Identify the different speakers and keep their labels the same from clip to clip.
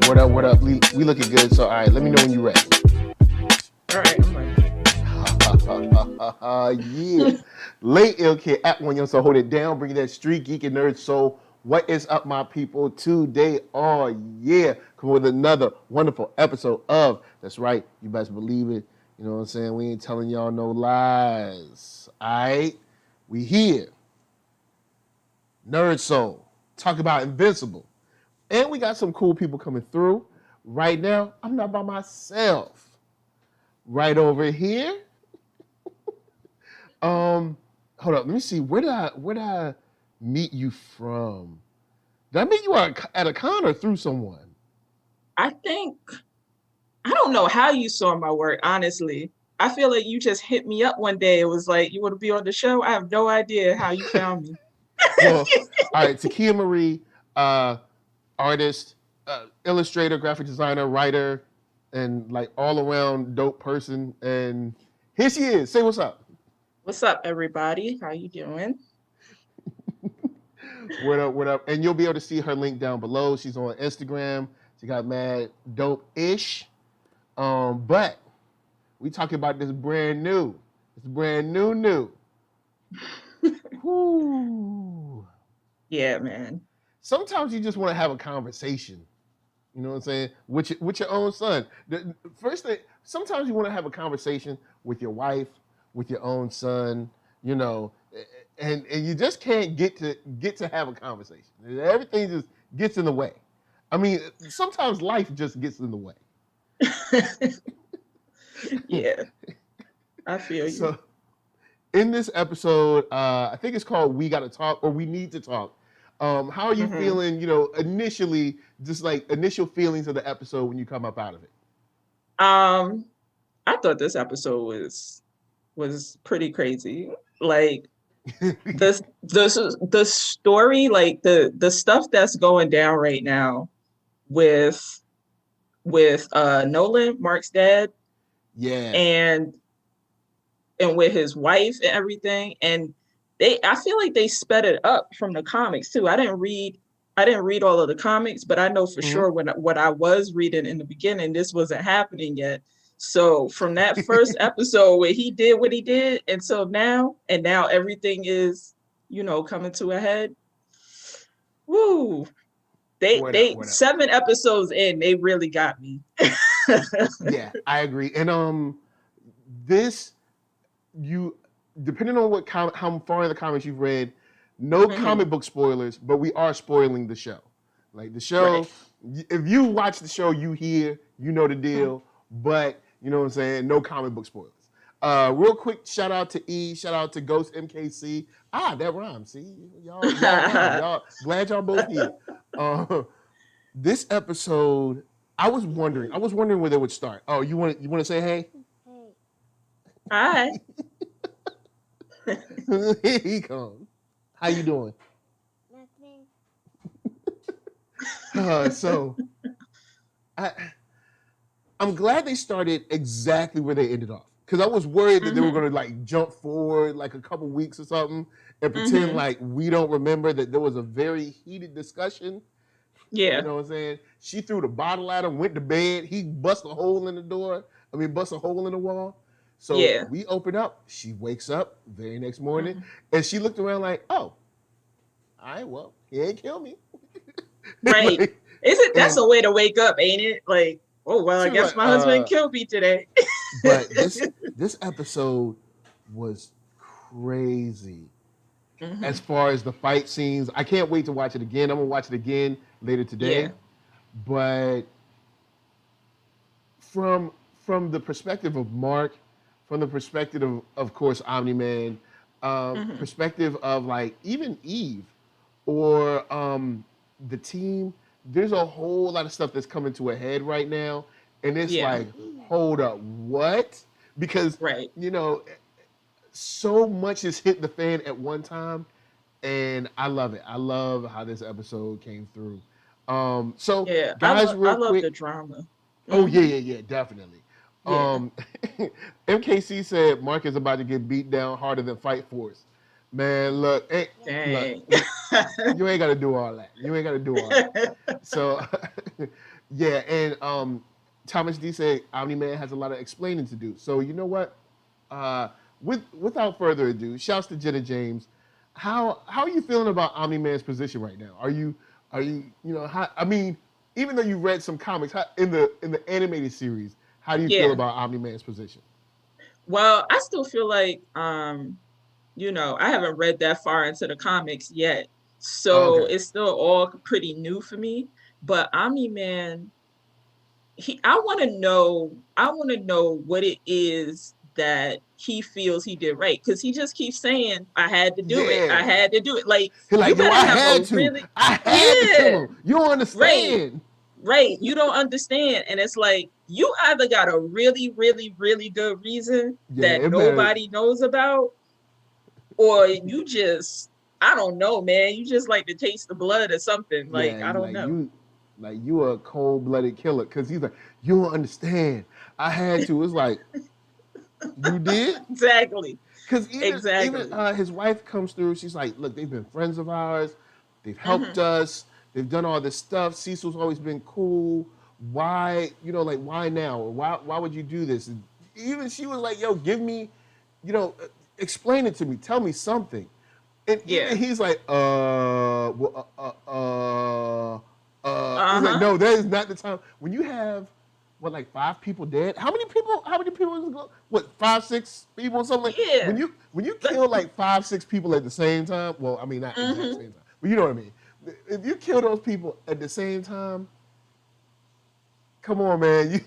Speaker 1: What up? What up? We looking good. So all right, let me know when you're ready.
Speaker 2: All right, I'm ready.
Speaker 1: Yeah. Late ill kid at OneYoungsta. Hold it down. Bring that street geek and nerd soul. What is up, my people? Today, oh yeah, come with another wonderful episode of. That's right. You best believe it. You know what I'm saying? We ain't telling y'all no lies. All right, we here. NERDSoul. Talk about Invincible. And we got some cool people coming through. Right now, I'm not by myself. Right over here. Hold up, let me see. Where did I meet you from? Did I meet you at a con or through someone?
Speaker 2: I think I don't know how you saw my work, honestly. I feel like you just hit me up one day. It was like, you want to be on the show? I have no idea how you found me.
Speaker 1: Well, all right, Takia Marie, artist, illustrator, graphic designer, writer, and like all around dope person. And here she is. Say what's up.
Speaker 2: What's up, everybody? How you doing?
Speaker 1: What up, what up? And you'll be able to see her link down below. She's on Instagram. She got mad dope-ish. But we talking about this brand new. It's brand new. Whoo.
Speaker 2: Yeah, man.
Speaker 1: Sometimes you just want to have a conversation. You know what I'm saying? With your own son. The first thing, sometimes you want to have a conversation with your wife, with your own son, you know, and you just can't get to have a conversation. Everything just gets in the way. I mean, sometimes life just gets in the way.
Speaker 2: Yeah, I feel you.
Speaker 1: So in this episode, I think it's called We Gotta Talk or We Need to Talk. How are you feeling, you know, initially, just like initial feelings of the episode when you come up out of it?
Speaker 2: I thought this episode was pretty crazy. Like the story, like the stuff that's going down right now with Nolan, Mark's dad,
Speaker 1: Yeah.
Speaker 2: and with his wife and everything. And I feel like they sped it up from the comics too. I didn't read all of the comics, but I know for sure what I was reading in the beginning, this wasn't happening yet. So from that first episode where he did what he did until now, and now everything is, you know, coming to a head. Woo. They 7 episodes in, they really got me.
Speaker 1: Yeah, I agree. And this, you, depending on what how far in the comics you've read, no comic book spoilers, but we are spoiling the show. Like the show, right. If you watch the show, you know the deal, but you know what I'm saying, no comic book spoilers. Real quick, shout out to E, shout out to Ghost MKC. That rhymes. See, y'all glad y'all both here. This episode, I was wondering where they would start. Oh, you want to say hey?
Speaker 2: Hi.
Speaker 1: Here he comes. How you doing? Nothing. So, I'm glad they started exactly where they ended off. Because I was worried that they were going to like jump forward like a couple weeks or something and pretend like we don't remember that there was a very heated discussion.
Speaker 2: Yeah.
Speaker 1: You know what I'm saying? She threw the bottle at him, went to bed. He bust a hole in the wall. So we open up. She wakes up very next morning and she looked around like, oh, all right, well, he ain't kill me.
Speaker 2: Right. Like, that's a way to wake up, ain't it? Like, oh, well, I guess like, my husband killed me today.
Speaker 1: But this episode was crazy. As far as the fight scenes, I can't wait to watch it again. I'm going to watch it again later today. Yeah. But from the perspective of Mark, from the perspective of course, Omni-Man, perspective of like even Eve or the team, there's a whole lot of stuff that's coming to a head right now. And it's like, hold up, what? Because, you know, so much has hit the fan at one time, and I love it. I love how this episode came through. So, guys,
Speaker 2: I
Speaker 1: real
Speaker 2: love
Speaker 1: quick.
Speaker 2: The drama.
Speaker 1: Oh, yeah, definitely. Yeah. MKC said Mark is about to get beat down harder than Fight Force. Man, look, look, you ain't got to do all that. So, Yeah, and Thomas D said Omni-Man has a lot of explaining to do. So you know what? Without further ado, shouts to Jenna James. How are you feeling about Omni-Man's position right now? Are you how, I mean, even though you read some comics in the animated series, how do you feel about Omni-Man's position?
Speaker 2: Well, I still feel like I haven't read that far into the comics yet. So
Speaker 1: Okay.
Speaker 2: it's still all pretty new for me. But Omni-Man, I want to know what it is that he feels he did right. Because he just keeps saying, I had to do it. I
Speaker 1: Yeah.
Speaker 2: had to do it. Like,
Speaker 1: He's
Speaker 2: you
Speaker 1: like, yo,
Speaker 2: better
Speaker 1: I
Speaker 2: have a
Speaker 1: had to.
Speaker 2: really,
Speaker 1: I had to
Speaker 2: yeah,
Speaker 1: kill him. You don't
Speaker 2: right.
Speaker 1: understand.
Speaker 2: Right. You don't understand. And it's like, you either got a really, really, really good reason
Speaker 1: Yeah,
Speaker 2: that
Speaker 1: it better.
Speaker 2: nobody knows about, or you just, I don't know, man. You just like to taste the blood or something. Like,
Speaker 1: Yeah,
Speaker 2: I don't know.
Speaker 1: you a cold-blooded killer. Cause he's like, you don't understand. I had to. It's like, you did?
Speaker 2: Exactly.
Speaker 1: Because even
Speaker 2: Exactly.
Speaker 1: his wife comes through. She's like, look, they've been friends of ours. They've helped
Speaker 2: Hmm.
Speaker 1: us. They've done all this stuff. Cecil's always been cool. Why, why now? Or why would you do this? And even she was like, yo, give me, explain it to me. Tell me something. And
Speaker 2: Yeah.
Speaker 1: even he's like, he's like,
Speaker 2: Uh-huh.
Speaker 1: no, that is not the time. When you have like 5 people dead. How many people? What, 5, 6 people or something?
Speaker 2: Yeah.
Speaker 1: When you kill like 5, 6 people at the same time. Well, I mean not exact
Speaker 2: Hmm.
Speaker 1: same time, but you know what I mean. If you kill those people at the same time, come on, man.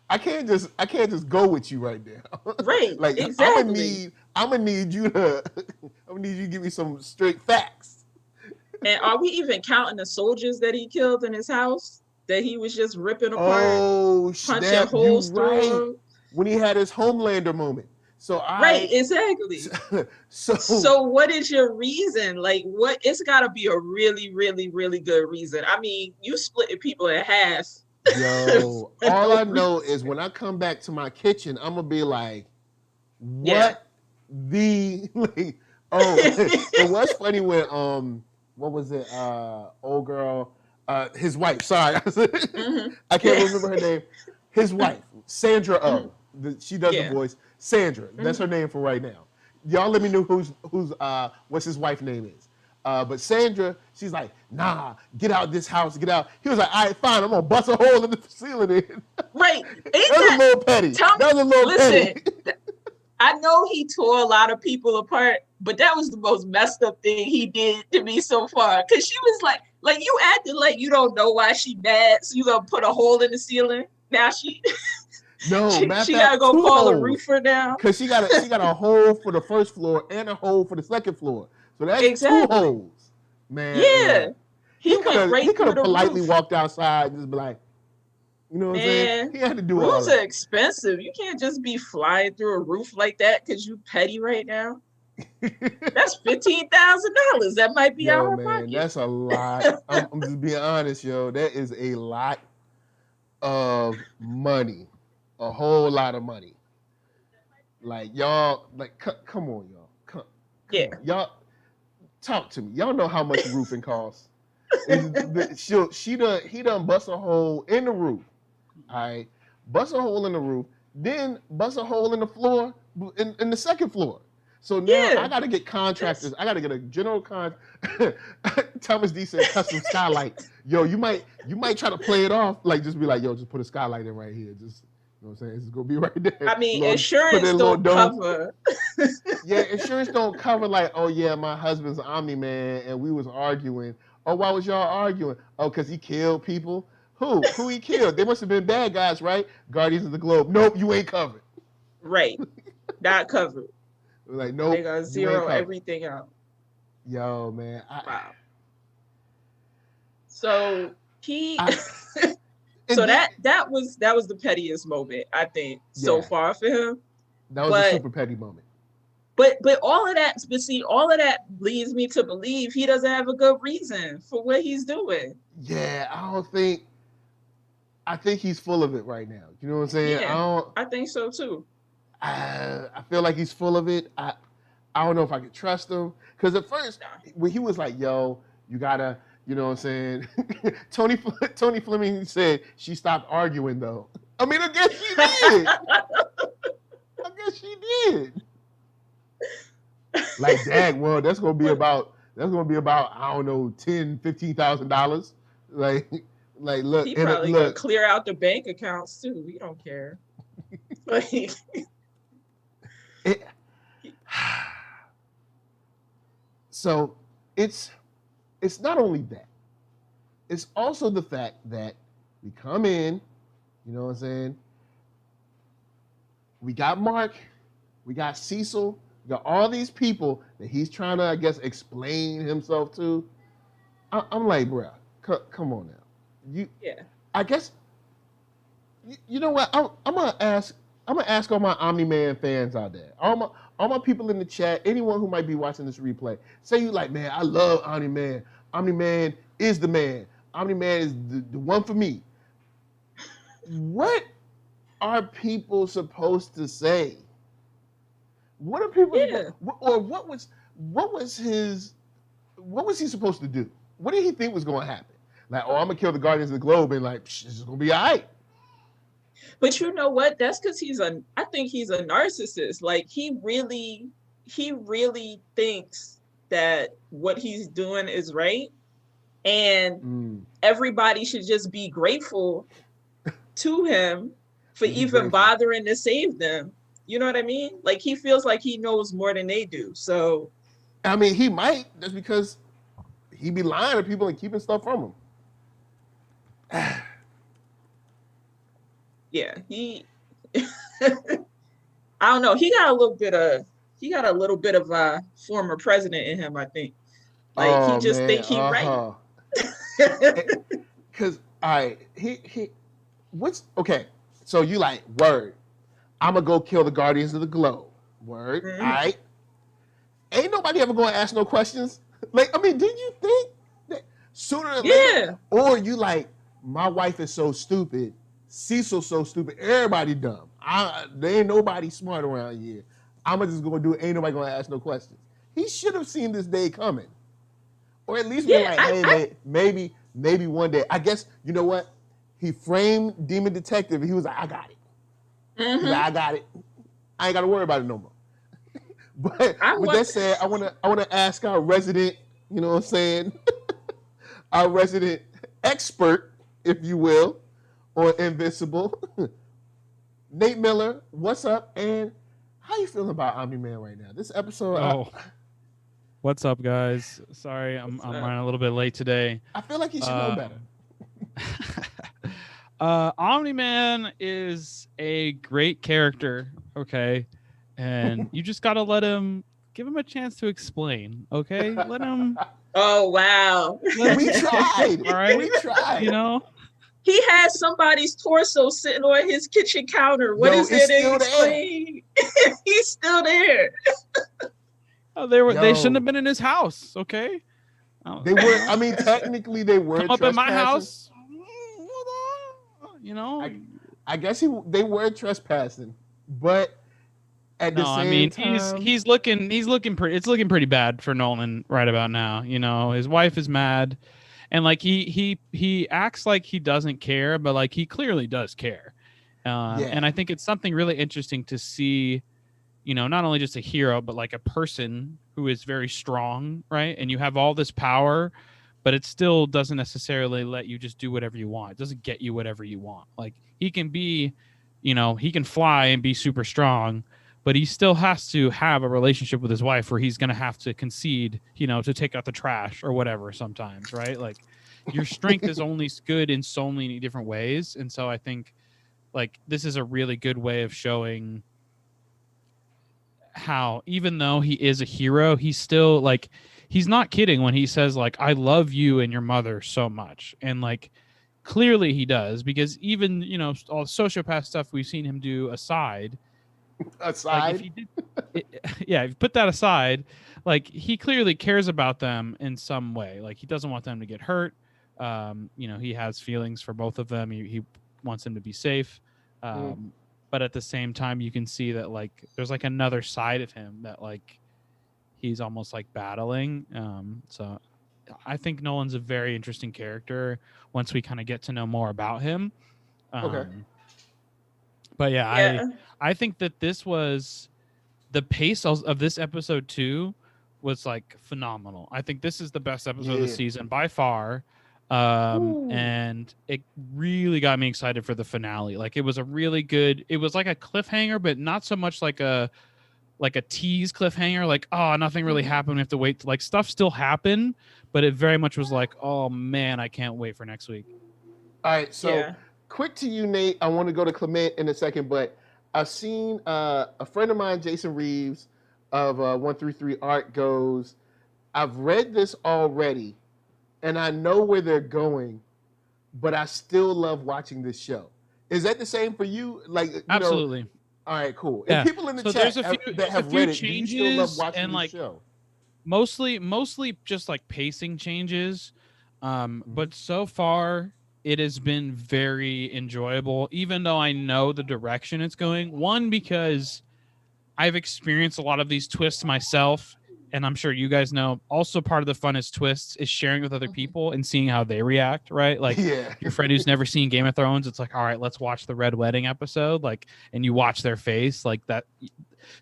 Speaker 1: I can't just go with you right now.
Speaker 2: Right.
Speaker 1: Like
Speaker 2: Exactly.
Speaker 1: I'm gonna need you to give me some straight facts.
Speaker 2: And are we even counting the soldiers that he killed in his house? That he was just ripping apart,
Speaker 1: Oh
Speaker 2: punching
Speaker 1: snap! You
Speaker 2: holes
Speaker 1: right.
Speaker 2: through?
Speaker 1: When he had his Homelander moment. So
Speaker 2: Right,
Speaker 1: I
Speaker 2: exactly.
Speaker 1: so
Speaker 2: So what is your reason? Like, what, it's gotta be a really, really, really good reason. I mean, you splitting people in half
Speaker 1: yo,
Speaker 2: for
Speaker 1: all
Speaker 2: no
Speaker 1: I know
Speaker 2: reason.
Speaker 1: is when I come back to my kitchen, I'm gonna be like,
Speaker 2: Yeah.
Speaker 1: what the like, oh it was funny when what was it? Old girl, his wife, sorry.
Speaker 2: Hmm.
Speaker 1: I can't
Speaker 2: Yeah.
Speaker 1: remember her name. His wife, Sandra
Speaker 2: Hmm.
Speaker 1: She does the
Speaker 2: Yeah.
Speaker 1: voice. Sandra, that's
Speaker 2: Hmm.
Speaker 1: her name for right now. Y'all let me know who's what's his wife's name is. But Sandra, she's like, nah, get out this house, get out. He was like, all right, fine, I'm gonna bust a hole in the ceiling. In.
Speaker 2: Right. Ain't
Speaker 1: That was a
Speaker 2: that,
Speaker 1: little petty.
Speaker 2: tell me,
Speaker 1: That was a little
Speaker 2: listen,
Speaker 1: petty.
Speaker 2: I know he tore a lot of people apart, but that was the most messed up thing he did to me so far. Cause she was like you acting like you don't know why she mad, so you gonna put a hole in the ceiling. Now she
Speaker 1: No, matter of
Speaker 2: she gotta
Speaker 1: fact,
Speaker 2: go
Speaker 1: 2
Speaker 2: call a
Speaker 1: holes.
Speaker 2: roofer now.
Speaker 1: Cause she got a hole for the first floor and a hole for the second floor. So that's 2
Speaker 2: Exactly.
Speaker 1: holes. Man,
Speaker 2: Yeah.
Speaker 1: look.
Speaker 2: He went
Speaker 1: He
Speaker 2: right
Speaker 1: could
Speaker 2: through
Speaker 1: have
Speaker 2: the
Speaker 1: politely
Speaker 2: roof.
Speaker 1: walked outside and just be like, you know what I'm saying?
Speaker 2: Man,
Speaker 1: He had to do all
Speaker 2: roofs are
Speaker 1: that.
Speaker 2: expensive. You can't just be flying through a roof like that because you petty right now. That's $15,000. That might be out
Speaker 1: Yo,
Speaker 2: of her
Speaker 1: man,
Speaker 2: pocket.
Speaker 1: that's a lot. I'm just being honest, yo. That is a lot of money. A whole lot of money. Like y'all, like come on, y'all. Come
Speaker 2: Yeah.
Speaker 1: on. Y'all talk to me. Y'all know how much roofing costs. He done bust a hole in the roof. All right. Bust a hole in the roof, then bust a hole in the floor in the second floor. So now
Speaker 2: Yeah.
Speaker 1: I gotta get contractors. I gotta get a general con. Thomas D said custom skylight. Yo, you might try to play it off, like just be like, yo, just put a skylight in right here. Just, you know what I'm saying? It's gonna be right there.
Speaker 2: I mean,
Speaker 1: Little, put
Speaker 2: insurance
Speaker 1: in a little
Speaker 2: don't
Speaker 1: dome.
Speaker 2: cover.
Speaker 1: Yeah, insurance don't cover like, oh yeah, my husband's Omni Man and we was arguing. Oh, why was y'all arguing? Oh, because he killed people. Who? Who he killed? They must have been bad guys, right? Guardians of the Globe. Nope, you ain't covered.
Speaker 2: Right. Not covered.
Speaker 1: Like,
Speaker 2: They
Speaker 1: nope,
Speaker 2: gonna
Speaker 1: you ain't
Speaker 2: zero
Speaker 1: covered.
Speaker 2: everything out.
Speaker 1: Yo, man.
Speaker 2: Wow. So he
Speaker 1: I
Speaker 2: so
Speaker 1: and then
Speaker 2: that was the pettiest moment, I think, so
Speaker 1: yeah,
Speaker 2: far for him.
Speaker 1: that was a
Speaker 2: But
Speaker 1: super petty moment.
Speaker 2: all of that, but see, all of that leads me to believe he doesn't have a good reason for what he's doing.
Speaker 1: Yeah, I think he's full of it right now. You know what I'm saying?
Speaker 2: Yeah, I think so too.
Speaker 1: I feel like he's full of it. I don't know if I could trust him. Because at first,
Speaker 2: Nah.
Speaker 1: when he was like, yo, you gotta You know what I'm saying? Tony Fleming said she stopped arguing though. I mean, I guess she did. I guess she did. Like, dang, well, that's gonna be about I don't know, $10,000-$15,000. Like look,
Speaker 2: He
Speaker 1: and
Speaker 2: probably gonna
Speaker 1: look.
Speaker 2: clear out the bank accounts too. We don't care. Like,
Speaker 1: so it's not only that. It's also the fact that we come in, you know what I'm saying? We got Mark, we got Cecil, we got all these people that he's trying to, I guess, explain himself to. I'm like, bro, come on now. I guess, you know what? I'm gonna ask all my Omni-Man fans out there, all my people in the chat, anyone who might be watching this replay. Say you like, man, I love Omni-Man. Omni-Man is the man. Omni-Man is the one for me. What are people supposed to say? What are people or what was he supposed to do? What did he think was going to happen? Like, oh, I'm gonna kill the Guardians of the Globe and like, this is gonna be all right.
Speaker 2: But you know what? That's because I think he's a narcissist. Like, he really thinks that what he's doing is right. And everybody should just be grateful to him for even bothering to save them. You know what I mean? Like, he feels like he knows more than they do. So,
Speaker 1: I mean, he might, just because he be lying to people and keeping stuff from them.
Speaker 2: Yeah, he I don't know. He got a little bit of a former president in him, I think. Like, he just think he right.
Speaker 1: Cause he what's okay, so you like, word, I'm gonna go kill the Guardians of the Globe. Word. All right. Ain't nobody ever gonna ask no questions. Like, I mean, did you think that sooner or later? Or you like, my wife is so stupid, Cecil's so stupid, everybody dumb. There ain't nobody smart around here. I'm just gonna do it. Ain't nobody gonna ask no questions. He should have seen this day coming. Or at least been like, hey, maybe one day. I guess, you know what? He framed Demon Detective and he was like, I got it. He's like, I got it. I ain't got to worry about it no more. But with that said, I want to ask our resident, you know what I'm saying, our resident expert, if you will, on Invincible, Nate Miller, what's up? And how you feeling about Omni-Man right now? This episode...
Speaker 3: What's up, guys? Sorry, I'm running a little bit late today.
Speaker 1: I feel like you should know
Speaker 3: better. Omni-Man is a great character, okay? And you just got to give him a chance to explain, okay? Let him...
Speaker 2: Oh, wow.
Speaker 1: We tried.
Speaker 3: All right?
Speaker 1: We tried.
Speaker 3: You know?
Speaker 2: He had somebody's torso sitting on his kitchen counter. What is there to explain? He's still there.
Speaker 3: Oh, they shouldn't have been in his house, okay?
Speaker 1: They were. I mean, technically, they were.
Speaker 3: Come up in my house, you know.
Speaker 1: I guess they were trespassing, but at the same time,
Speaker 3: he's looking pretty. It's looking pretty bad for Nolan right about now. You know, his wife is mad, and like he acts like he doesn't care, but like he clearly does care. And I think it's something really interesting to see. You know, not only just a hero, but like a person who is very strong, right? And you have all this power, but it still doesn't necessarily let you just do whatever you want. It doesn't get you whatever you want. Like, he can be, you know, he can fly and be super strong, but he still has to have a relationship with his wife where he's going to have to concede, you know, to take out the trash or whatever sometimes, right? Like, your strength is only good in so many different ways. And so I think, like, this is a really good way of showing how, even though he is a hero, he's still like, he's not kidding when he says like, I love you and your mother so much. And like, clearly he does, because even, you know, all the sociopath stuff we've seen him do aside, like, if he did, if you put that aside, like, he clearly cares about them in some way. Like, he doesn't want them to get hurt. You know, he has feelings for both of them. He wants them to be safe. But at the same time, you can see that, like, there's like another side of him that, like, he's almost like battling. So I think Nolan's a very interesting character once we kind of get to know more about him.
Speaker 1: Okay.
Speaker 3: But yeah,
Speaker 2: Yeah.
Speaker 3: I think that this was the pace of this episode 2 was like phenomenal. I think this is the best episode of the season by far. And it really got me excited for the finale. Like it was a really good, it was like a cliffhanger, but not so much like a tease cliffhanger, like, oh, nothing really happened, we have to wait. Like stuff still happened, but it very much was like, oh man, I can't wait for next week.
Speaker 1: All right, so quick to you, Nate. I want to go to Clement in a second, but I've seen a friend of mine, Jason Reeves of 133 Art, goes, I've read this already, and I know where they're going, but I still love watching this show. Is that the same for you? Like, you
Speaker 3: absolutely.
Speaker 1: Know, all right, cool.
Speaker 3: Yeah.
Speaker 1: And people in the chat
Speaker 3: there's a few,
Speaker 1: that have read it, do you still love watching
Speaker 3: and
Speaker 1: this
Speaker 3: like
Speaker 1: show?
Speaker 3: mostly just like pacing changes. But so far it has been very enjoyable, even though I know the direction it's going. One, because I've experienced a lot of these twists myself, and I'm sure you guys know. Also, part of the funnest twists is sharing with other people and seeing how they react, right? Like your friend who's never seen Game of Thrones, it's like, all right, let's watch the Red Wedding episode, like, and you watch their face like that.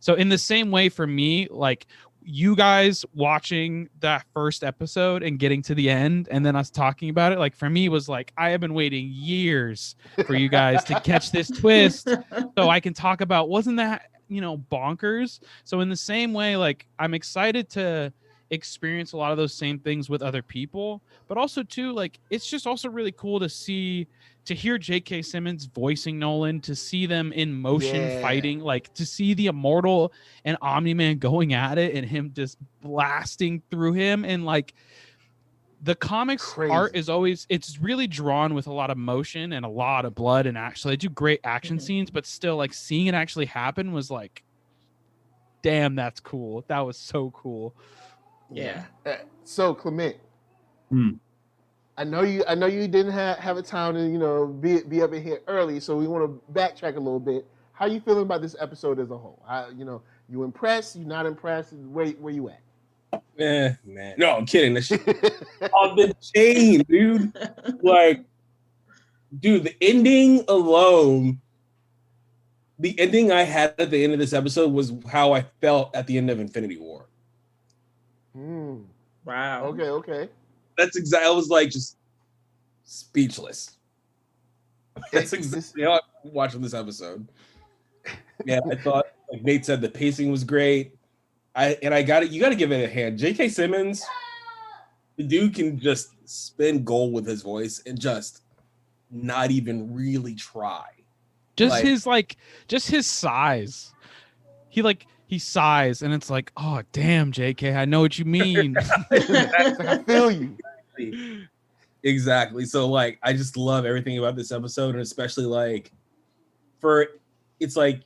Speaker 3: So in the same way for me, like you guys watching that first episode and getting to the end and then us talking about it, like for me was like, I have been waiting years for you guys to catch this twist so I can talk about, wasn't that, you know, bonkers? So in the same way, like I'm excited to experience a lot of those same things with other people, but also too, like it's just also really cool to hear J.K. Simmons voicing Nolan, to see them in motion fighting, like to see the Immortal and Omni-Man going at it and him just blasting through him. And like the comics art is always, it's really drawn with a lot of motion and a lot of blood, and actually they do great action scenes, but still like seeing it actually happen was like, damn, that's cool. That was so cool.
Speaker 2: Yeah.
Speaker 1: So Clement, I know you didn't have a time to, you know, be up in here early, so we want to backtrack a little bit. How you feeling about this episode as a whole? You know, you impressed? You not impressed? Where you at?
Speaker 4: Man. No, I'm kidding. This shit on the chain, dude. Like, dude, the ending alone, the ending I had at the end of this episode was how I felt at the end of Infinity War.
Speaker 2: Wow.
Speaker 1: Okay.
Speaker 4: That's exactly, I was like just speechless. That's exactly how I'm watching this episode. Yeah, I thought, like Nate said, the pacing was great. You got to give it a hand. J.K. Simmons, the dude can just spin gold with his voice and just not even really try.
Speaker 3: Just his size. He sighs and it's like, oh damn, JK, I know what you mean.
Speaker 1: I feel you.
Speaker 4: Exactly. So like I just love everything about this episode, and especially like it's like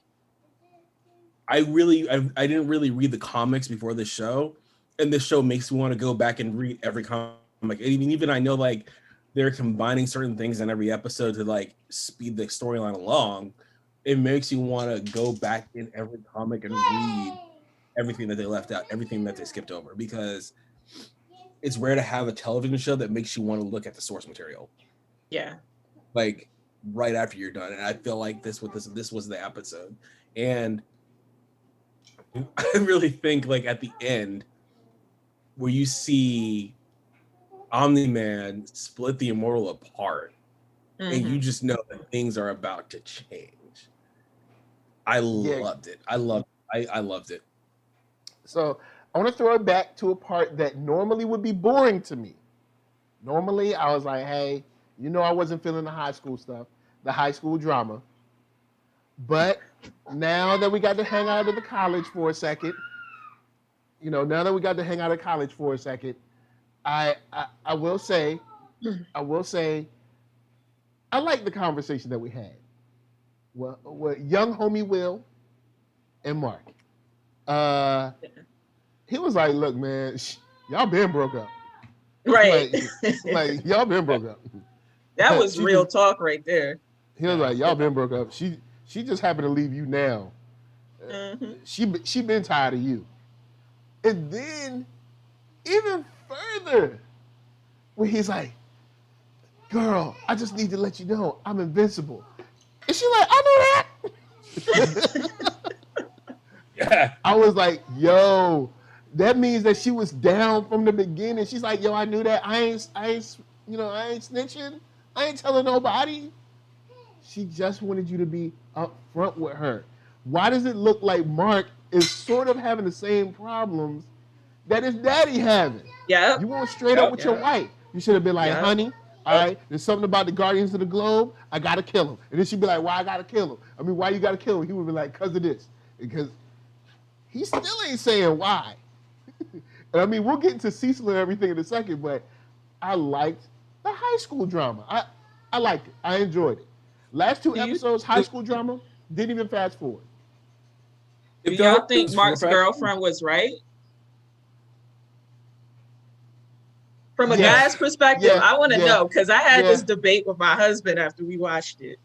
Speaker 4: I didn't really read the comics before this show, and this show makes me want to go back and read every comic. Even I know like they're combining certain things in every episode to like speed the storyline along. It makes you want to go back in every comic and read everything that they left out, everything that they skipped over, because it's rare to have a television show that makes you want to look at the source material.
Speaker 2: Yeah.
Speaker 4: Like right after you're done. And I feel like this was the episode. And I really think like at the end where you see Omni-Man split the Immortal apart, and you just know that things are about to change. I loved it. I loved it.
Speaker 1: So I want to throw it back to a part that normally would be boring to me. Normally, I was like, hey, you know, I wasn't feeling the high school stuff, the high school drama. But now that we got to hang out at the college for a second, I will say, I like the conversation that we had. Well, young homie Will and Mark. He was like, look, man, y'all been broke up.
Speaker 2: Right.
Speaker 1: like y'all been broke up.
Speaker 2: That was real talk right there.
Speaker 1: He was like, y'all been broke up. She just happened to leave you now. She been tired of you. And then, even further, where he's like, girl, I just need to let you know I'm invincible. And she's like, I knew that.
Speaker 4: Yeah.
Speaker 1: I was like, yo, that means that she was down from the beginning. She's like, yo, I knew that. I ain't snitching. I ain't telling nobody. She just wanted you to be upfront with her. Why does it look like Mark is sort of having the same problems that his daddy having?
Speaker 2: Yeah.
Speaker 1: You went straight up with your wife. You should have been like, honey, all right, there's something about the Guardians of the Globe. I got to kill him. And then she'd be like, why I got to kill him? I mean, why you got to kill him? He would be like, because of this. Because he still ain't saying why. And I mean, we'll get into Cecil and everything in a second, but I liked the high school drama. I liked it. I enjoyed it. Last two episodes, high school drama, didn't even fast forward.
Speaker 2: Do y'all think Mark's girlfriend was right? From a guy's perspective, I want to know, because I had this debate with my husband after we watched it.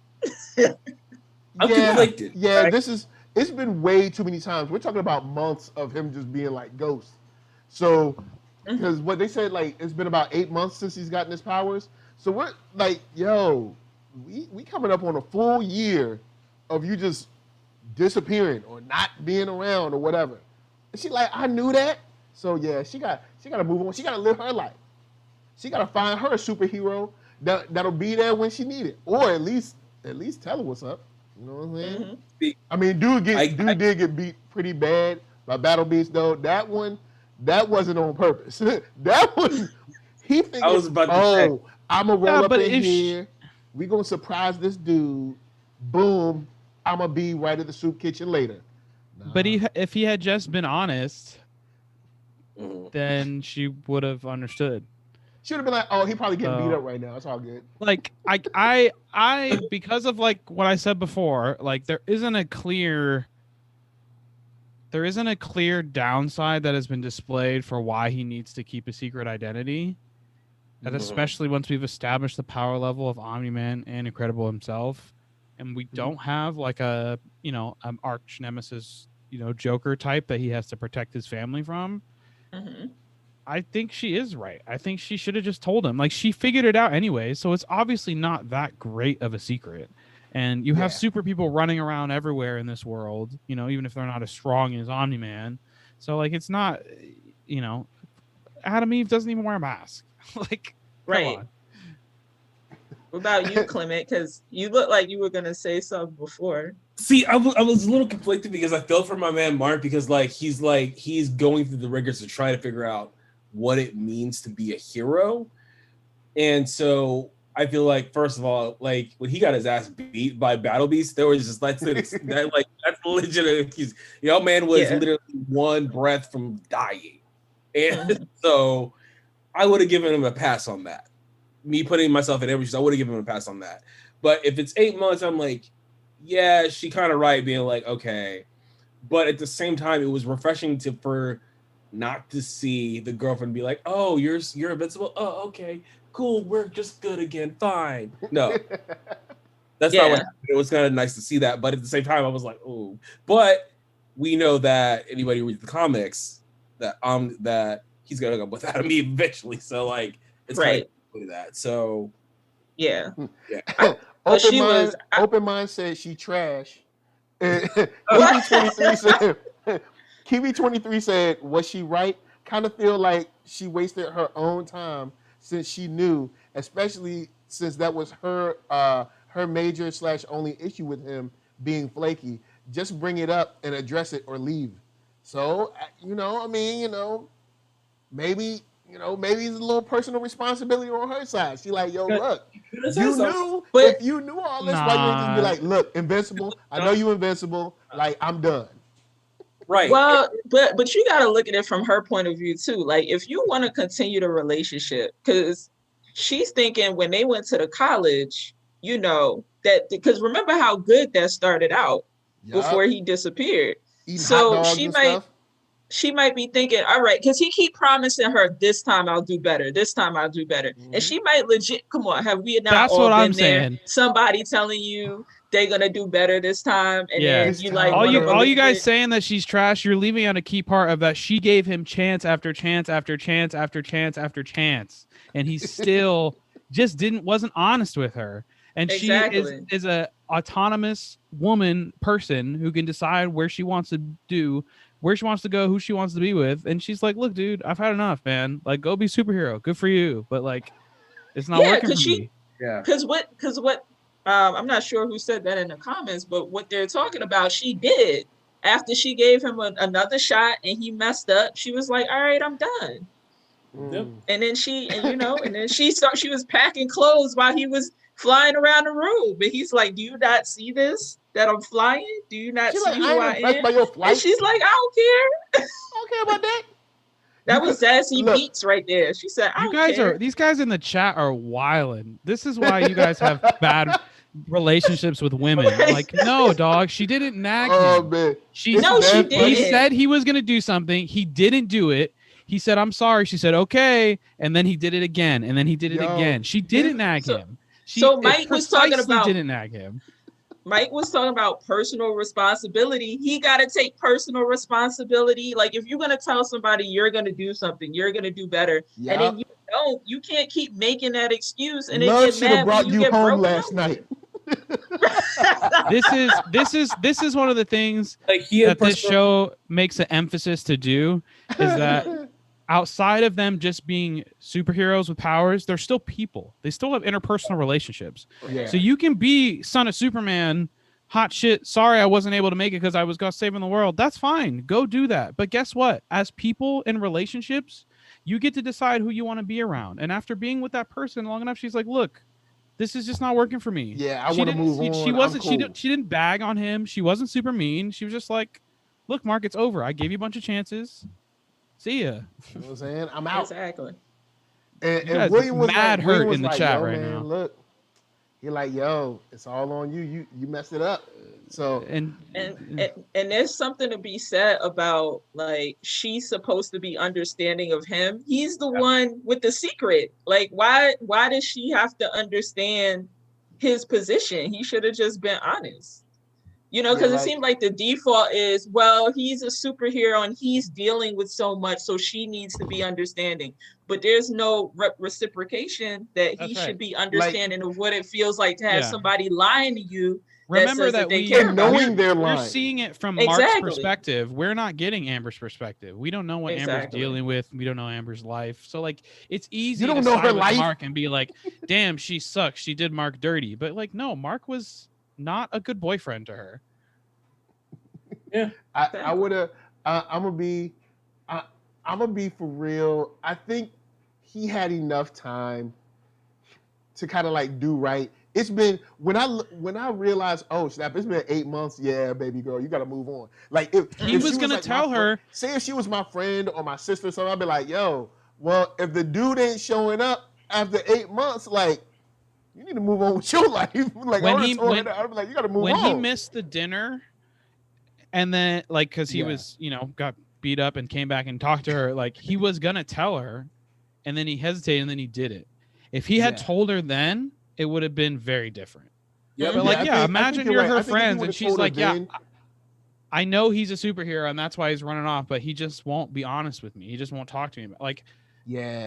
Speaker 4: I'm conflicted.
Speaker 1: Yeah, right? It's been way too many times. We're talking about months of him just being like Ghost. So, because what they said, like, it's been about 8 months since he's gotten his powers. So we're like, yo, we coming up on a full year of you just disappearing or not being around or whatever. And she like, I knew that. So yeah, she got to move on. She got to live her life. She got to find her a superhero that'll be there when she need it, or at least tell her what's up. You know what I'm saying? Mm-hmm. I mean, dude did get beat pretty bad by Battle Beast though. That wasn't on purpose. That one, he figured, I was about to say, I'm gonna roll up in here. We gonna surprise this dude. Boom, I'm gonna be right at the soup kitchen later. Nah.
Speaker 3: But if he had just been honest, then she would have understood.
Speaker 1: Should have been like, oh, he probably getting beat up right now. It's all good.
Speaker 3: Like I because of like what I said before, like there isn't a clear downside that has been displayed for why he needs to keep a secret identity. And especially once we've established the power level of Omni-Man and Incredible himself, and we don't have like a an arch nemesis, Joker type that he has to protect his family from. I think she is right. I think she should have just told him. Like, she figured it out anyway, so it's obviously not that great of a secret. And you have super people running around everywhere in this world, even if they're not as strong as Omni-Man. So, like, it's not, Adam Eve doesn't even wear a mask. Like,
Speaker 2: right. What about you, Clement? Because you look like you were going to say something before.
Speaker 4: See, I was a little conflicted because I felt for my man Mark because he's going through the rigors to try to figure out what it means to be a hero. And so I feel like, first of all, like when he got his ass beat by Battle Beast, there was just that's legit. Your man was literally one breath from dying. And so I would have given him a pass on that. Me putting myself in every shoes, I would have given him a pass on that. But if it's 8 months, I'm like, yeah, she kind of right, being like, okay. But at the same time, it was refreshing for not to see the girlfriend be like, oh, you're invincible. Oh, okay, cool. We're just good again. Fine. No, that's not what happened. It was kind of nice to see that. But at the same time, I was like, oh. But we know that anybody who reads the comics that he's gonna go with Adam Eve eventually. So like, it's right that. So
Speaker 2: yeah.
Speaker 1: Open Mind said she trash. Kiwi23 said, was she right? Kind of feel like she wasted her own time since she knew, especially since that was her major / only issue with him being flaky. Just bring it up and address it or leave. So, maybe it's a little personal responsibility on her side. She like, yo, look, if you knew all this, why you just be like, look, Invincible, I know you Invincible, like, I'm done.
Speaker 2: Right. Well, but you got to look at it from her point of view too. Like, if you want to continue the relationship, because she's thinking when they went to the college, that because remember how good that started out before he disappeared. So she might be thinking, all right, because he keep promising her, this time I'll do better. This time I'll do better. Mm-hmm. And she might legit, come on, have we not all been there? Somebody telling you they're gonna do better this time, and then you like
Speaker 3: all you
Speaker 2: believe
Speaker 3: guys
Speaker 2: it.
Speaker 3: saying that she's trash, you're leaving out a key part of that. She gave him chance after chance after chance after chance after chance, and he still just wasn't honest with her. And
Speaker 2: Exactly.
Speaker 3: she is a autonomous woman person who can decide where she wants to do, where she wants to go, who she wants to be with. And she's like, look, dude, I've had enough, man. Like, go be superhero. Good for you. But like, it's not working for me.
Speaker 2: Yeah. Because what I'm not sure who said that in the comments, but what they're talking about, she did after she gave him another shot and he messed up. She was like, all right, I'm done. And then she was packing clothes while he was flying around the room. But he's like, do you not see this? That I'm flying? Do you not see who I am?
Speaker 1: By your flight?
Speaker 2: And she's like, I don't care.
Speaker 1: I don't care about that.
Speaker 2: That was Sassy Beats right there. She said,
Speaker 3: these guys in the chat are wilding. This is why you guys have bad relationships with women. Like, no, dog, she didn't nag him.
Speaker 1: Man.
Speaker 2: She did.
Speaker 3: He said he was going to do something. He didn't do it. He said, I'm sorry. She said, okay. And then he did it again. And then he did it again. She didn't nag him.
Speaker 2: So Mike was talking about
Speaker 3: didn't nag him.
Speaker 2: Mike was talking about personal responsibility. He got to take personal responsibility. Like, if you're going to tell somebody you're going to do something, you're going to do better, and then you don't, you can't keep making that excuse and then get mad
Speaker 1: brought
Speaker 2: when you
Speaker 1: you
Speaker 2: get
Speaker 1: home
Speaker 2: broken
Speaker 1: last
Speaker 2: up.
Speaker 1: night.
Speaker 3: This is one of the things that this show makes an emphasis to do, is that outside of them just being superheroes with powers, they're still people. They still have interpersonal relationships.
Speaker 1: Yeah.
Speaker 3: So you can be son of Superman, hot shit, sorry I wasn't able to make it because I was saving the world. That's fine. Go do that. But guess what? As people in relationships, you get to decide who you want to be around. And after being with that person long enough, she's like, look, this is just not working for me.
Speaker 1: Yeah, I want to move on.
Speaker 3: She wasn't. She didn't bag on him. She wasn't super mean. She was just like, look, Mark, it's over. I gave you a bunch of chances. See ya.
Speaker 1: You know what I'm saying? I'm out.
Speaker 2: Exactly.
Speaker 1: And William was
Speaker 3: mad
Speaker 1: like,
Speaker 3: hurt
Speaker 1: William was
Speaker 3: in the
Speaker 1: like,
Speaker 3: chat
Speaker 1: yo,
Speaker 3: right
Speaker 1: man,
Speaker 3: now.
Speaker 1: Look, you're like, yo, it's all on you. You messed it up. So
Speaker 2: and there's something to be said about, like, she's supposed to be understanding of him. He's the one with the secret. Like, why does she have to understand his position? He should have just been honest. You know, because it seemed like the default is, well, he's a superhero and he's dealing with so much, so she needs to be understanding. But there's no reciprocation that he should be understanding of what it feels like to have somebody lying to you.
Speaker 3: Remember that we're seeing it from Mark's perspective. We're not getting Amber's perspective. We don't know what Amber's dealing with. We don't know Amber's life. So like, it's easy to side with Mark and be like, damn, she sucks. She did Mark dirty. But like, no, Mark was not a good boyfriend to her.
Speaker 4: Yeah,
Speaker 1: I would have. I'm gonna be for real. I think he had enough time to kind of like do right. It's been when I realized, oh snap, it's been 8 months. Yeah, baby girl, you gotta move on. Like if
Speaker 3: he was gonna tell her,
Speaker 1: say if she was my friend or my sister or something, I'd be like, yo, well, if the dude ain't showing up after 8 months, like, you need to move on with your life. Like, I'd be like, you gotta move on.
Speaker 3: When he missed the dinner, and then like, cause he was, got beat up and came back and talked to her, like he was gonna tell her, and then he hesitated and then he did it. If he had told her then, it would have been very different. Yeah, but like, imagine you're her friends and she's like, I know he's a superhero and that's why he's running off, but he just won't be honest with me. He just won't talk to me about, like,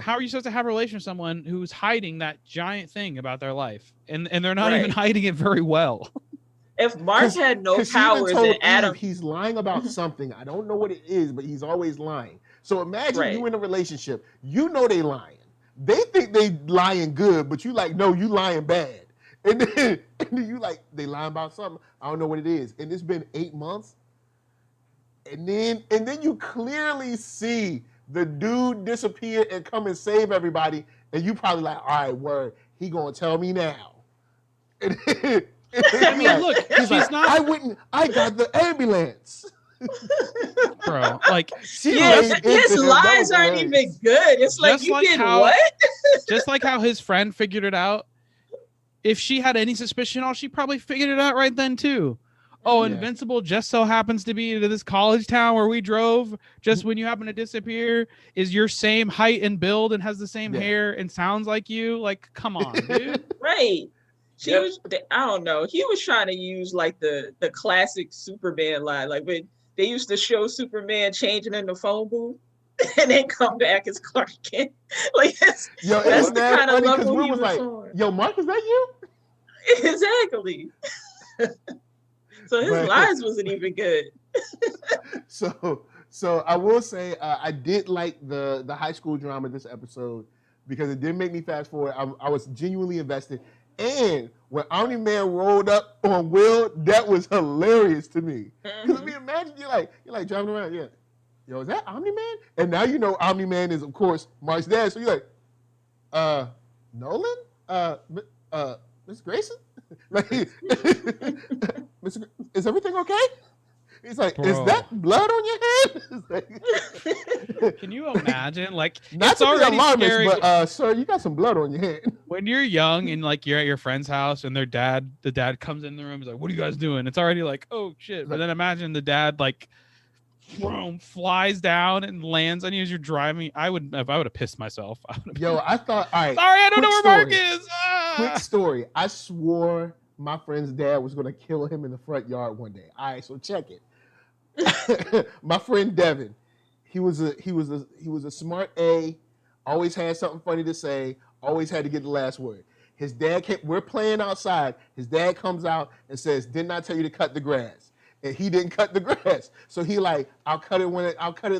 Speaker 3: how are you supposed to have a relation with someone who's hiding that giant thing about their life? And they're not even hiding it very well.
Speaker 2: If Mark had no powers and Adam,
Speaker 1: he's lying about something. I don't know what it is, but he's always lying. So imagine you in a relationship, you know they lying. They think they lying good, but you like, no, you lying bad. And then you like, they lying about something. I don't know what it is. And it's been 8 months. And then you clearly see the dude disappear and come and save everybody. And you probably like, all right, word, he gonna tell me now. And
Speaker 3: I mean, look,
Speaker 1: he's like, I got the ambulance.
Speaker 3: Bro, like,
Speaker 2: his lies aren't even good. It's like, you did what?
Speaker 3: Just like how his friend figured it out. If she had any suspicion, she probably figured it out right then too. Oh, Invincible just so happens to be to this college town where we drove. Just when you happen to disappear, is your same height and build and has the same hair and sounds like you. Like, come on, dude.
Speaker 2: Right. I don't know. He was trying to use like the classic Superman line, like when they used to show Superman changing in the phone booth and then come back as Clark Kent. Like that's the kind of level he was on.
Speaker 1: Yo, Mark, is that you?
Speaker 2: Exactly. So his lines wasn't even good.
Speaker 1: So I will say I did like the high school drama this episode because it did make me fast forward. I was genuinely invested. And when Omni-Man rolled up on Will, that was hilarious to me. Because I mean, imagine you're like driving around, yo, is that Omni-Man? And now you know Omni-Man is, of course, Mark's dad. So you're like, Nolan? Miss Grayson? Like, is everything okay? He's like, Bro. Is that blood on your head?
Speaker 3: Can you imagine? Like,
Speaker 1: not
Speaker 3: it's already scary.
Speaker 1: But sir, you got some blood on your head.
Speaker 3: When you're young and like you're at your friend's house and the dad comes in the room, is like, "What are you guys doing?" It's already like, "Oh shit!" But then imagine the dad like, boom, flies down and lands on you as you're driving. I would have pissed myself.
Speaker 1: I thought, all right.
Speaker 3: Sorry, I don't know where Mark is.
Speaker 1: Quick story. I swore my friend's dad was gonna kill him in the front yard one day. All right, so check it. My friend Devin, he was a smart A, always had something funny to say, always had to get the last word. His dad we're playing outside. His dad comes out and says, "Didn't I tell you to cut the grass?" And he didn't cut the grass. So he like, I'll cut it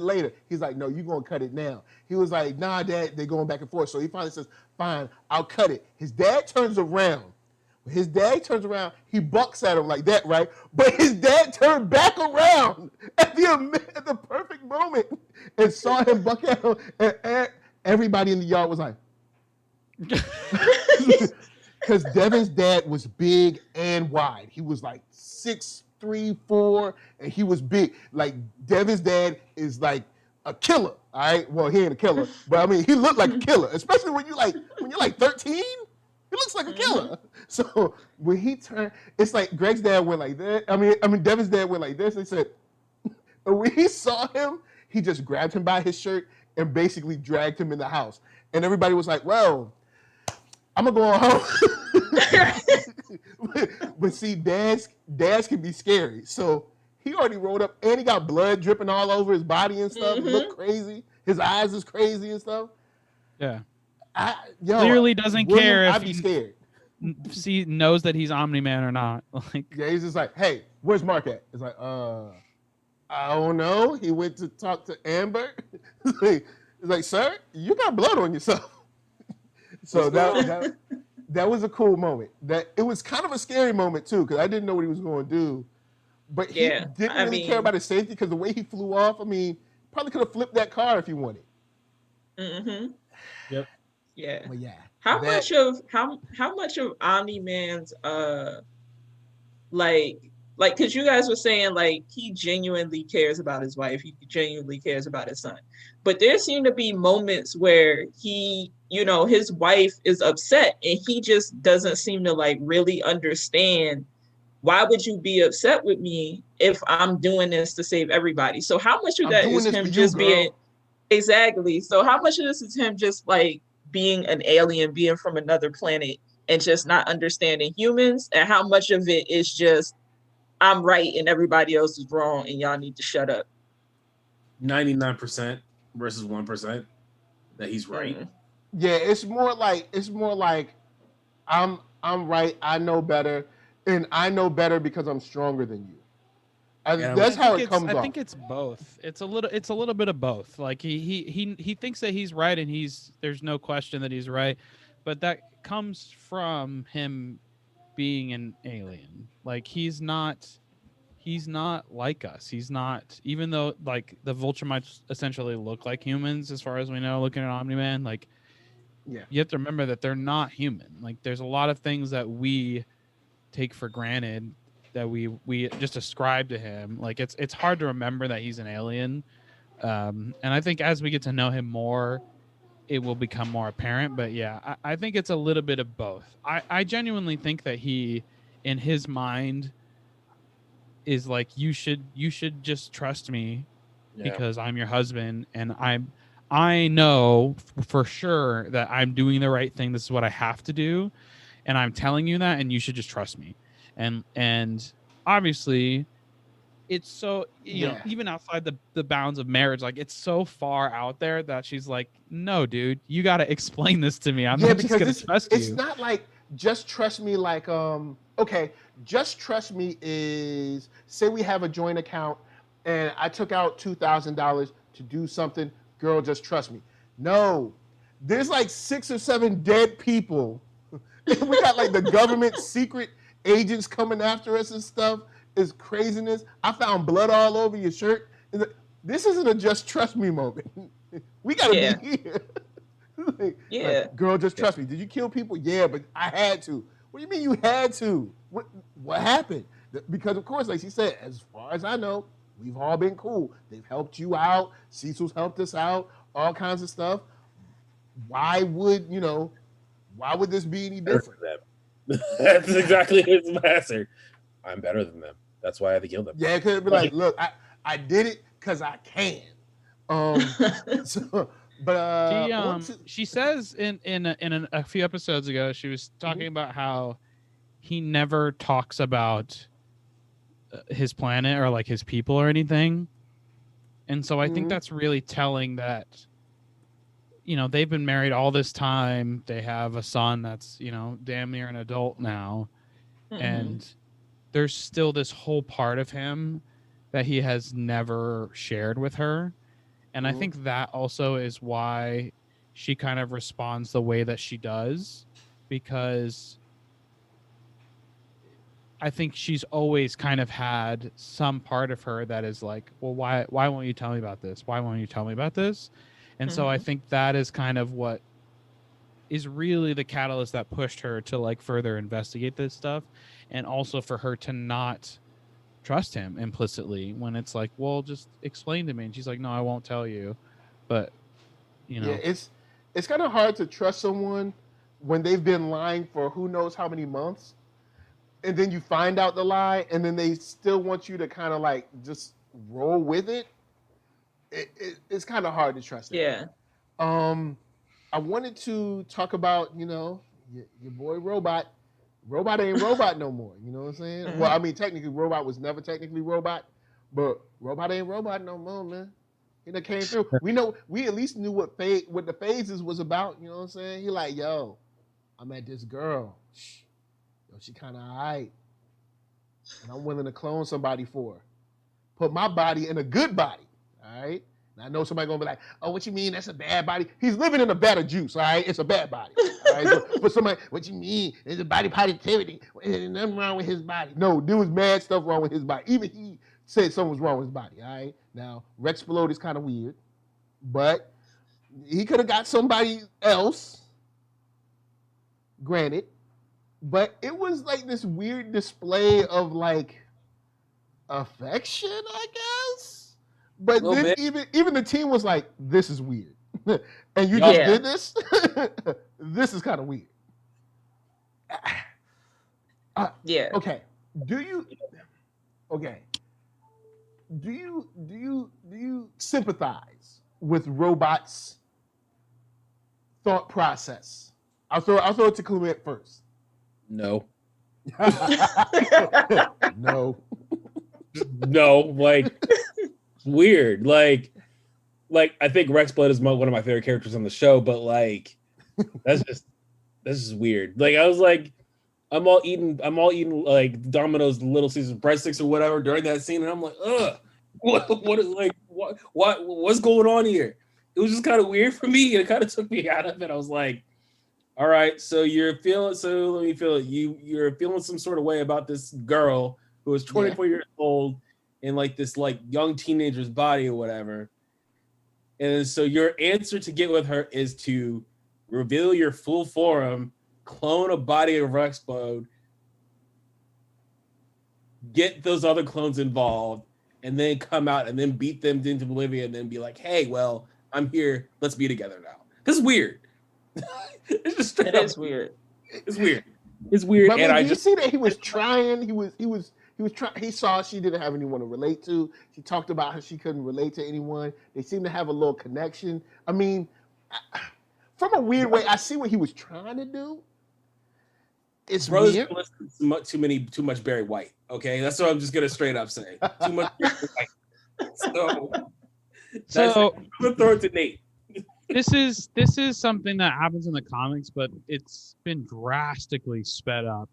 Speaker 1: later. He's like, "No, you gonna cut it now." He was like, "Nah, Dad," they're going back and forth. So he finally says, "Fine, I'll cut it." His dad turns around. When his dad turns around, he bucks at him like that, right? But his dad turned back around at the perfect moment and saw him buck at him. And everybody in the yard was like, because Devin's dad was big and wide. He was like 6'3", 4", and he was big. Like Devin's dad is like a killer. All right. Well, he ain't a killer, but I mean, he looked like a killer, especially when you're like 13. He looks like a killer. So when he turned, it's like Greg's dad went like that. I mean, Devin's dad went like this. He said, and when he saw him, he just grabbed him by his shirt and basically dragged him in the house. And everybody was like, "Well, I'm gonna go home." But see, dads can be scary. So he already rolled up, and he got blood dripping all over his body and stuff. He looked crazy. His eyes is crazy and stuff.
Speaker 3: Yeah. Clearly doesn't care if
Speaker 1: I'd be scared.
Speaker 3: He knows that he's Omni-Man or not. Like,
Speaker 1: yeah, he's just like, "Hey, where's Mark at?" It's like, I don't know. He went to talk to Amber. He's like, "Sir, you got blood on yourself." So that was a cool moment. That it was kind of a scary moment too, because I didn't know what he was going to do. But he didn't really care about his safety because the way he flew off. I mean, probably could have flipped that car if he wanted.
Speaker 2: Mm-hmm.
Speaker 4: Yep.
Speaker 2: Yeah.
Speaker 1: But yeah.
Speaker 2: How much of Omni-Man's like because you guys were saying like he genuinely cares about his wife, he genuinely cares about his son, but there seem to be moments where he, his wife is upset and he just doesn't seem to like really understand, why would you be upset with me if I'm doing this to save everybody? So how much of that is him just being exactly? So how much of this is him just like being an alien, being from another planet and just not understanding humans, and how much of it is just I'm right and everybody else is wrong and y'all need to shut up?
Speaker 4: 99% versus 1% that he's right.
Speaker 1: Yeah, it's more like I'm right, I know better, and I know better because I'm stronger than you. That's how it comes off.
Speaker 3: I think it's both. It's a little bit of both. Like he thinks that he's right, and there's no question that he's right, but that comes from him being an alien. Like he's not like us. He's not, even though like the Vulture essentially look like humans as far as we know, looking at Omni-Man. Like,
Speaker 1: yeah,
Speaker 3: you have to remember that they're not human. Like there's a lot of things that we take for granted that we just ascribe to him. Like it's hard to remember that he's an alien. And I think as we get to know him more, it will become more apparent. But yeah, I think it's a little bit of both. I genuinely think that he, in his mind, is like, you should just trust me because I'm your husband and I know for sure that I'm doing the right thing. This is what I have to do. and I'm telling you that, and you should just trust me. And obviously, it's so you know, even outside the bounds of marriage, like it's so far out there that she's like, no, dude, you got to explain this to me. I'm not just gonna trust you.
Speaker 1: It's not like just trust me. Like okay, just trust me is, say we have a joint account and I took out $2,000 to do something. Girl, just trust me. No, there's like 6 or 7 dead people. We got like the government secret agents coming after us and stuff. Is craziness. I found blood all over your shirt. This isn't a just trust me moment. We gotta be here. Like, girl, just trust me. Did you kill people? Yeah, but I had to. What do you mean you had to? What happened? Because of course, like she said, as far as I know, we've all been cool. They've helped you out. Cecil's helped us out. All kinds of stuff. Why would this be any different?
Speaker 4: That's exactly his answer. I'm better than them. That's why I had to kill them.
Speaker 1: Yeah, it could be like, look, I did it because I can.
Speaker 3: She says in a few episodes ago, she was talking about how he never talks about his planet or like his people or anything, and so I think that's really telling that, you know, they've been married all this time. They have a son that's, you know, damn near an adult now, and there's still this whole part of him that he has never shared with her. And I think that also is why she kind of responds the way that she does, because I think she's always kind of had some part of her that is like, well, why won't you tell me about this? Why won't you tell me about this? And so I think that is kind of what is really the catalyst that pushed her to like further investigate this stuff, and also for her to not trust him implicitly when it's like, well, just explain to me. And she's like, no, I won't tell you. But you know,
Speaker 1: yeah, it's kind of hard to trust someone when they've been lying for who knows how many months, and then you find out the lie, and then they still want you to kind of like just roll with it. It's kind of hard to trust it.
Speaker 2: Yeah.
Speaker 1: I wanted to talk about, you know, your boy Robot. Robot ain't Robot no more. You know what I'm saying? Well, I mean, technically, Robot was never technically Robot, but Robot ain't Robot no more, man. He done came through. We at least knew what the phases was about. You know what I'm saying? He like, yo, I met this girl. Yo, she kind of alright, and I'm willing to clone somebody for her. Put my body in a good body. All right. And I know somebody gonna be like, "Oh, what you mean? That's a bad body." He's living in a bed of juice. All right, it's a bad body. All right. But somebody, what you mean? There's a body positivity. There's nothing wrong with his body. No, there was mad stuff wrong with his body. Even he said something was wrong with his body. All right. Now Rexplode is kind of weird, but he could have got somebody else. Granted, but it was like this weird display of like affection, I guess. But then even the team was like, "This is weird," and you just did this. This is kind of weird. Okay. Do you sympathize with Robot's thought process? I'll throw it to Clement first.
Speaker 4: No.
Speaker 1: No.
Speaker 4: No. Like. Weird, like I think Rexblood is one of my favorite characters on the show, but like that's just weird. Like I was like, I'm all eating like Domino's Little Caesars breadsticks or whatever during that scene, and I'm like, ugh, what is like what's going on here? It was just kind of weird for me, and it kind of took me out of it. I was like, all right, so let me feel it. You're feeling some sort of way about this girl who is 24 years old. In like this like young teenager's body or whatever. And so your answer to get with her is to reveal your full form, clone a body of Rexplode, get those other clones involved, and then come out and then beat them into oblivion and then be like, hey, well, I'm here. Let's be together now. This is weird. It's just
Speaker 2: it is weird.
Speaker 4: It's weird. It's weird.
Speaker 1: But
Speaker 4: and
Speaker 1: you see that he was trying. He saw she didn't have anyone to relate to. She talked about how she couldn't relate to anyone. They seemed to have a little connection. I mean, from a weird way, I see what he was trying to do. It's
Speaker 4: brothers
Speaker 1: weird.
Speaker 4: listen too much Barry White. Okay, that's what I'm just gonna straight up say. Too much Barry White. So I'm gonna throw it to Nate.
Speaker 3: This is something that happens in the comics, but it's been drastically sped up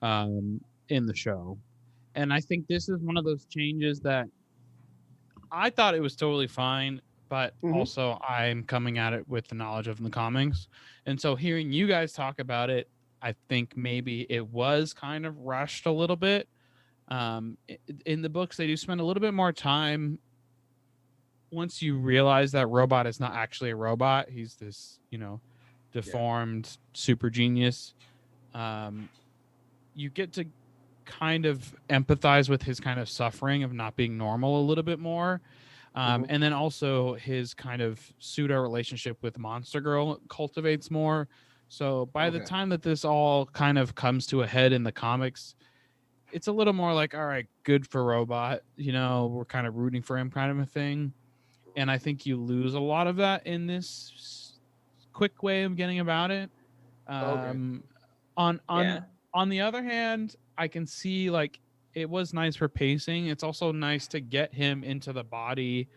Speaker 3: in the show. And I think this is one of those changes that I thought it was totally fine, but also I'm coming at it with the knowledge of the comics. And so hearing you guys talk about it, I think maybe it was kind of rushed a little bit. In the books, they do spend a little bit more time. Once you realize that Robot is not actually a robot, he's this, deformed super genius. You get to kind of empathize with his kind of suffering of not being normal a little bit more. And then also his kind of pseudo relationship with Monster Girl cultivates more. So by the time that this all kind of comes to a head in the comics, it's a little more like, all right, good for Robot. We're kind of rooting for him kind of a thing. And I think you lose a lot of that in this quick way of getting about it. On the other hand, I can see like it was nice for pacing. It's also nice to get him into the body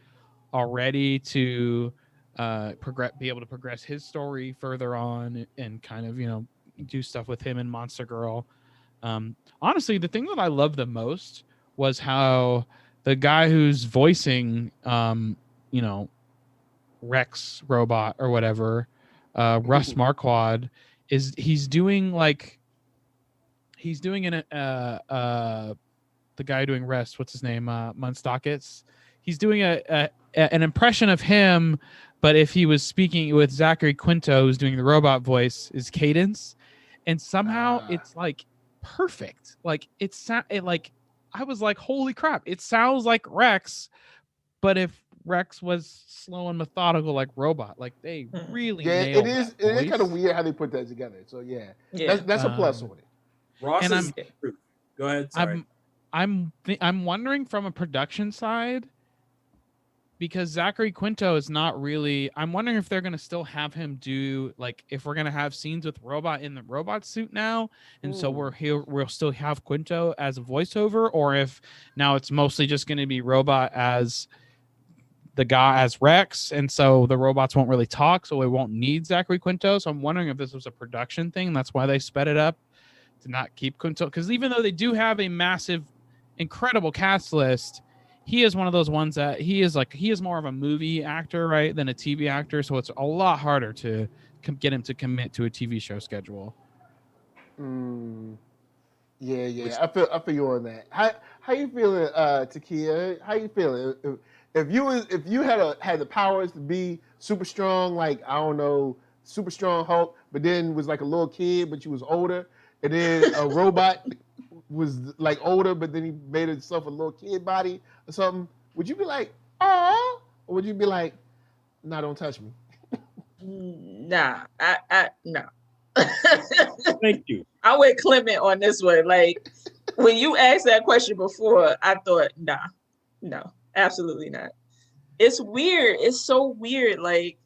Speaker 3: already to be able to progress his story further on and kind of do stuff with him and Monster Girl. Honestly, the thing that I loved the most was how the guy who's voicing Rex Robot or whatever, Russ Marquand, he's doing the guy doing Rest, what's his name, Munstockets. He's doing an impression of him, but if he was speaking with Zachary Quinto, who's doing the robot voice, is Cadence, and somehow it's like perfect. Like I was like, holy crap! It sounds like Rex, but if Rex was slow and methodical like Robot, like they really nailed
Speaker 1: it is kind of weird how they put that together. So that's a plus on it.
Speaker 4: Ross is go ahead. Sorry.
Speaker 3: I'm wondering from a production side, because Zachary Quinto is not really. I'm wondering if they're going to still have him do if we're going to have scenes with Robot in the robot suit now, and so we'll still have Quinto as a voiceover, or if now it's mostly just going to be Robot as the guy as Rex, and so the robots won't really talk, so we won't need Zachary Quinto. So I'm wondering if this was a production thing. That's why they sped it up to not keep Quinto, because even though they do have a massive, incredible cast list, he is one of those ones that he is more of a movie actor, right, than a TV actor. So it's a lot harder to get him to commit to a TV show schedule.
Speaker 1: Yeah. I feel you on that. How you feeling, Takia? How you feeling? If you had the powers to be super strong, like I don't know, super strong Hulk, but then was like a little kid, but you was older, and then a robot was like older, but then he made himself a little kid body or something, would you be like, oh, or would you be like, nah, don't touch me?
Speaker 2: Nah, no.
Speaker 4: Thank you.
Speaker 2: I went Clement on this one. Like when you asked that question before, I thought, no, absolutely not. It's weird. It's so weird. Like,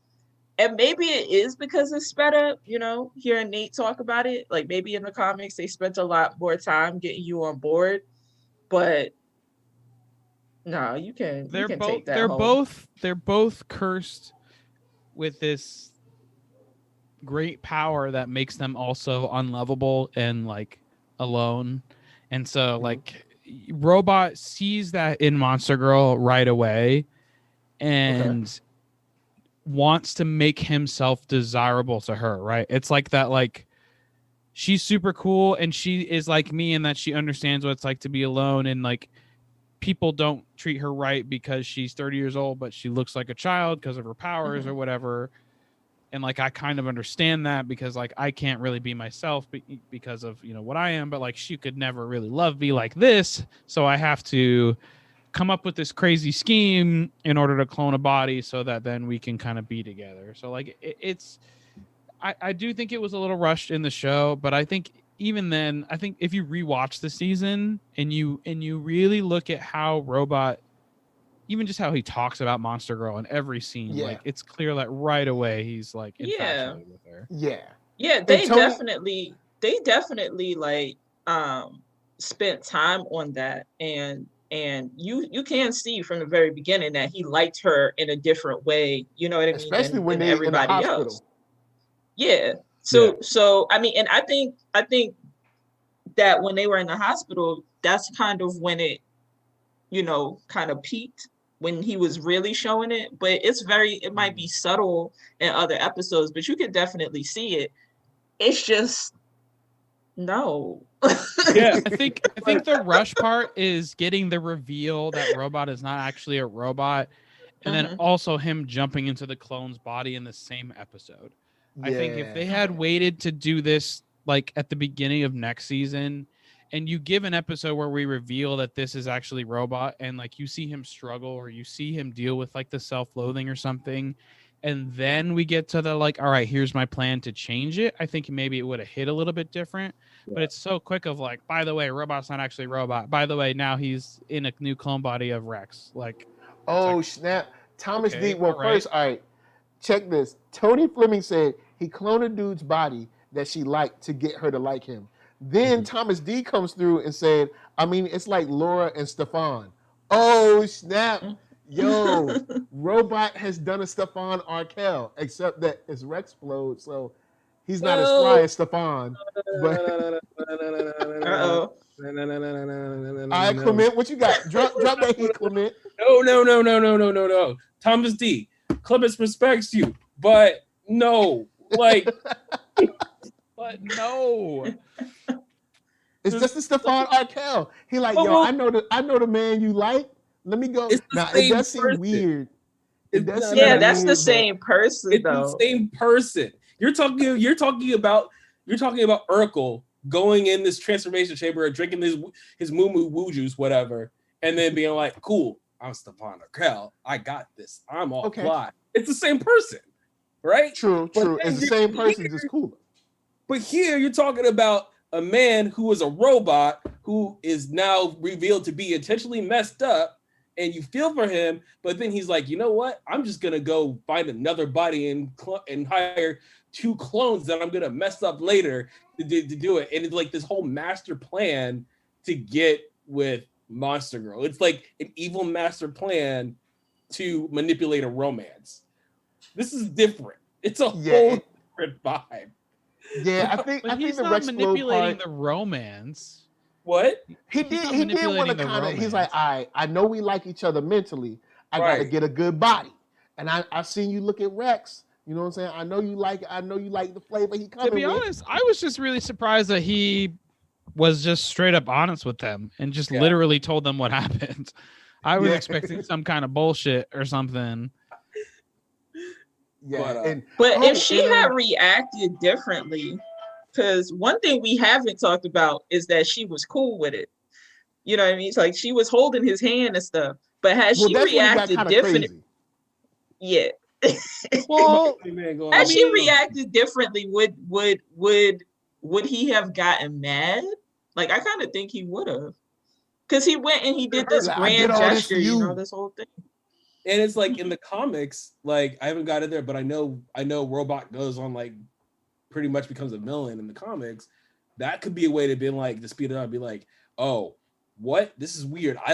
Speaker 2: and maybe it is because it's sped up, hearing Nate talk about it. Like maybe in the comics, they spent a lot more time getting you on board, but no, you can take that home.
Speaker 3: They're both cursed with this great power that makes them also unlovable and like alone. And so like Robot sees that in Monster Girl right away and wants to make himself desirable to her, right? It's like that, like she's super cool and she is like me in that she understands what it's like to be alone, and like people don't treat her right because she's 30 years old, but she looks like a child because of her powers or whatever. And like I kind of understand that because like I can't really be myself because of what I am, but like she could never really love me like this, so I have to come up with this crazy scheme in order to clone a body so that then we can kind of be together. So like I do think it was a little rushed in the show, but I think even then, I think if you rewatch the season and you really look at how Robot, even just how he talks about Monster Girl in every scene, like it's clear that right away he's like infatuated with her.
Speaker 2: Yeah, they definitely they definitely like spent time on that, and you can see from the very beginning that he liked her in a different way, you know what I mean,
Speaker 1: Especially when
Speaker 2: than
Speaker 1: they in the
Speaker 2: everybody
Speaker 1: hospital.
Speaker 2: else. Yeah. So I mean, and I think that when they were in the hospital, that's kind of when it, you know, kind of peaked, when he was really showing it. But it might be subtle in other episodes, but you can definitely see it. It's just no.
Speaker 3: Yeah, I think the rush part is getting the reveal that Robot is not actually a robot, and then also him jumping into the clone's body in the same episode.
Speaker 1: Yeah.
Speaker 3: I think if they had waited to do this like at the beginning of next season, and you give an episode where we reveal that this is actually Robot, and like you see him struggle or you see him deal with like the self-loathing or something, and then we get to the like, all right, here's my plan to change it, I think maybe it would have hit a little bit different. But it's so quick of like, by the way, Robot's not actually Robot. By the way, now he's in a new clone body of Rex. Like,
Speaker 1: oh
Speaker 3: like,
Speaker 1: snap! Thomas
Speaker 3: okay,
Speaker 1: D. Well,
Speaker 3: all right.
Speaker 1: first, all right, check this. Tony Fleming said he cloned a dude's body that she liked to get her to like him. Then Thomas D. comes through and said, I mean, it's like Laura and Stefan. Oh snap! Yo, Robot has done a Stefan Arkell, except that it's Rexplode, so he's not as fly as Stefan. But
Speaker 2: Uh-oh.
Speaker 1: all right, Clement, what you got? Drop that heat, Clement.
Speaker 4: No. Thomas D. Clement respects you, but no, like,
Speaker 3: but no.
Speaker 1: It's just a Stefan Arkell. He like, yo, I know the man you like. Let me go. Now it does seem weird.
Speaker 2: That's the same person.
Speaker 4: It's the same person. You're talking about Urkel going in this transformation chamber and drinking his moo woo juice, whatever, and then being like, cool, I'm Stefan Arkell. I got this. I'm all fly. It's the same person, right?
Speaker 1: True. It's the same person, just cooler.
Speaker 4: But here you're talking about a man who is a robot who is now revealed to be intentionally messed up, and you feel for him, but then he's like, you know what? I'm just gonna go find another body and hire 2 clones that I'm gonna mess up later to do it. And it's like this whole master plan to get with Monster Girl. It's like an evil master plan to manipulate a romance. This is different. It's a whole different vibe.
Speaker 1: Yeah, I think
Speaker 3: he's
Speaker 1: the
Speaker 3: not
Speaker 1: Rex
Speaker 3: manipulating
Speaker 1: part,
Speaker 3: the romance.
Speaker 4: What?
Speaker 1: He did want to kind of, he's like, I know we like each other mentally. I got to get a good body. And I've seen you look at Rex. You know what I'm saying? I know you like the flavor he coming with.
Speaker 3: To be honest, I was just really surprised that he was just straight up honest with them and just literally told them what happened. I was expecting some kind of bullshit or something.
Speaker 1: Yeah.
Speaker 2: But if she had reacted differently, because one thing we haven't talked about is that she was cool with it. You know what I mean? It's like she was holding his hand and stuff. But had she reacted differently,
Speaker 3: well,
Speaker 2: had she reacted differently, would he have gotten mad? Like, I kind of think he would have, because he went and he did this grand gesture, you know, this whole thing.
Speaker 4: And it's like in the comics, like I haven't got it there, but I know Robot goes on, like, pretty much becomes a villain in the comics. That could be a way to be like, to speed it up, be like, oh, what? This is weird. I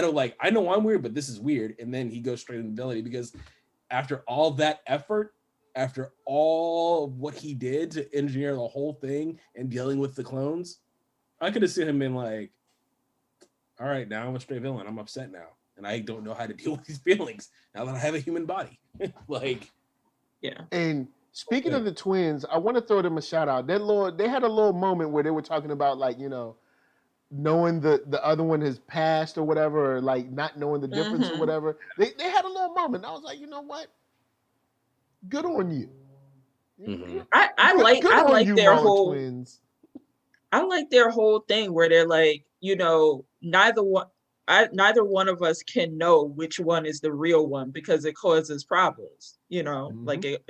Speaker 4: know I'm weird, but this is weird. And then he goes straight into villainy, because after all that effort, after all what he did to engineer the whole thing and dealing with the clones, I could have seen him being like, all right, now I'm a straight villain. I'm upset now. And I don't know how to deal with these feelings now that I have a human body. Like,
Speaker 2: yeah.
Speaker 1: And speaking of the twins, I want to throw them a shout out. They had a little moment where they were talking about, like, you know, knowing the other one has passed or whatever, or like not knowing the difference or whatever. They had a little moment. I was like, you know what? Good on you.
Speaker 2: Mm-hmm. I like their whole twins. I like their whole thing where they're like, you know, neither one of us can know which one is the real one, because it causes problems, you know, like it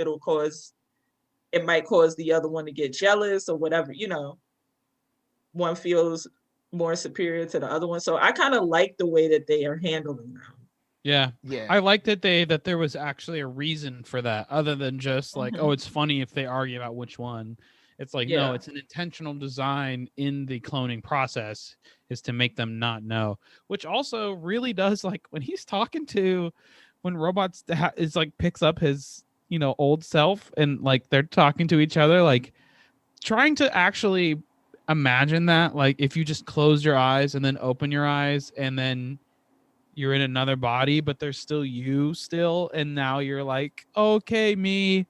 Speaker 2: might cause the other one to get jealous or whatever, you know, one feels more superior to the other one. So I kind of like the way that they are handling them.
Speaker 3: Yeah. I like that that there was actually a reason for that, other than just like, oh, it's funny if they argue about which one. It's like, no, it's an intentional design in the cloning process is to make them not know, which also really does, like, when he's talking to, when robots is like picks up his, you know, old self and like they're talking to each other, like trying to actually imagine that, like if you just close your eyes and then open your eyes and then you're in another body, but there's still you still. And now you're like, okay, me,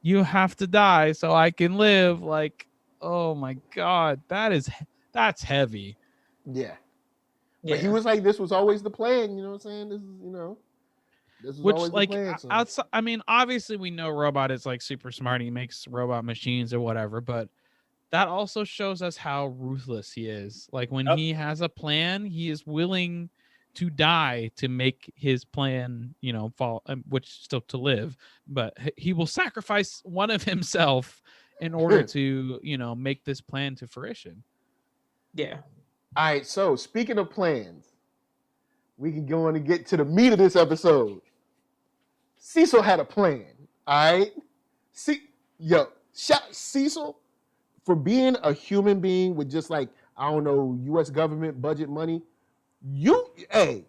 Speaker 3: you have to die so I can live. Like, oh my God, that's heavy.
Speaker 1: Yeah. But he was like, this was always the plan. You know what I'm saying? This is, you know, this was always the plan. So.
Speaker 3: Outside, I mean, obviously we know Robot is like super smart. He makes robot machines or whatever, but that also shows us how ruthless he is. Like when he has a plan, he is willing to die to make his plan, you know, fall, which still to live, but he will sacrifice one of himself in order to, you know, make this plan to fruition.
Speaker 2: Yeah.
Speaker 1: All right. So speaking of plans, we can go on and get to the meat of this episode. Cecil had a plan. All right. Shout Cecil for being a human being with just like, I don't know, U.S. government budget money. You a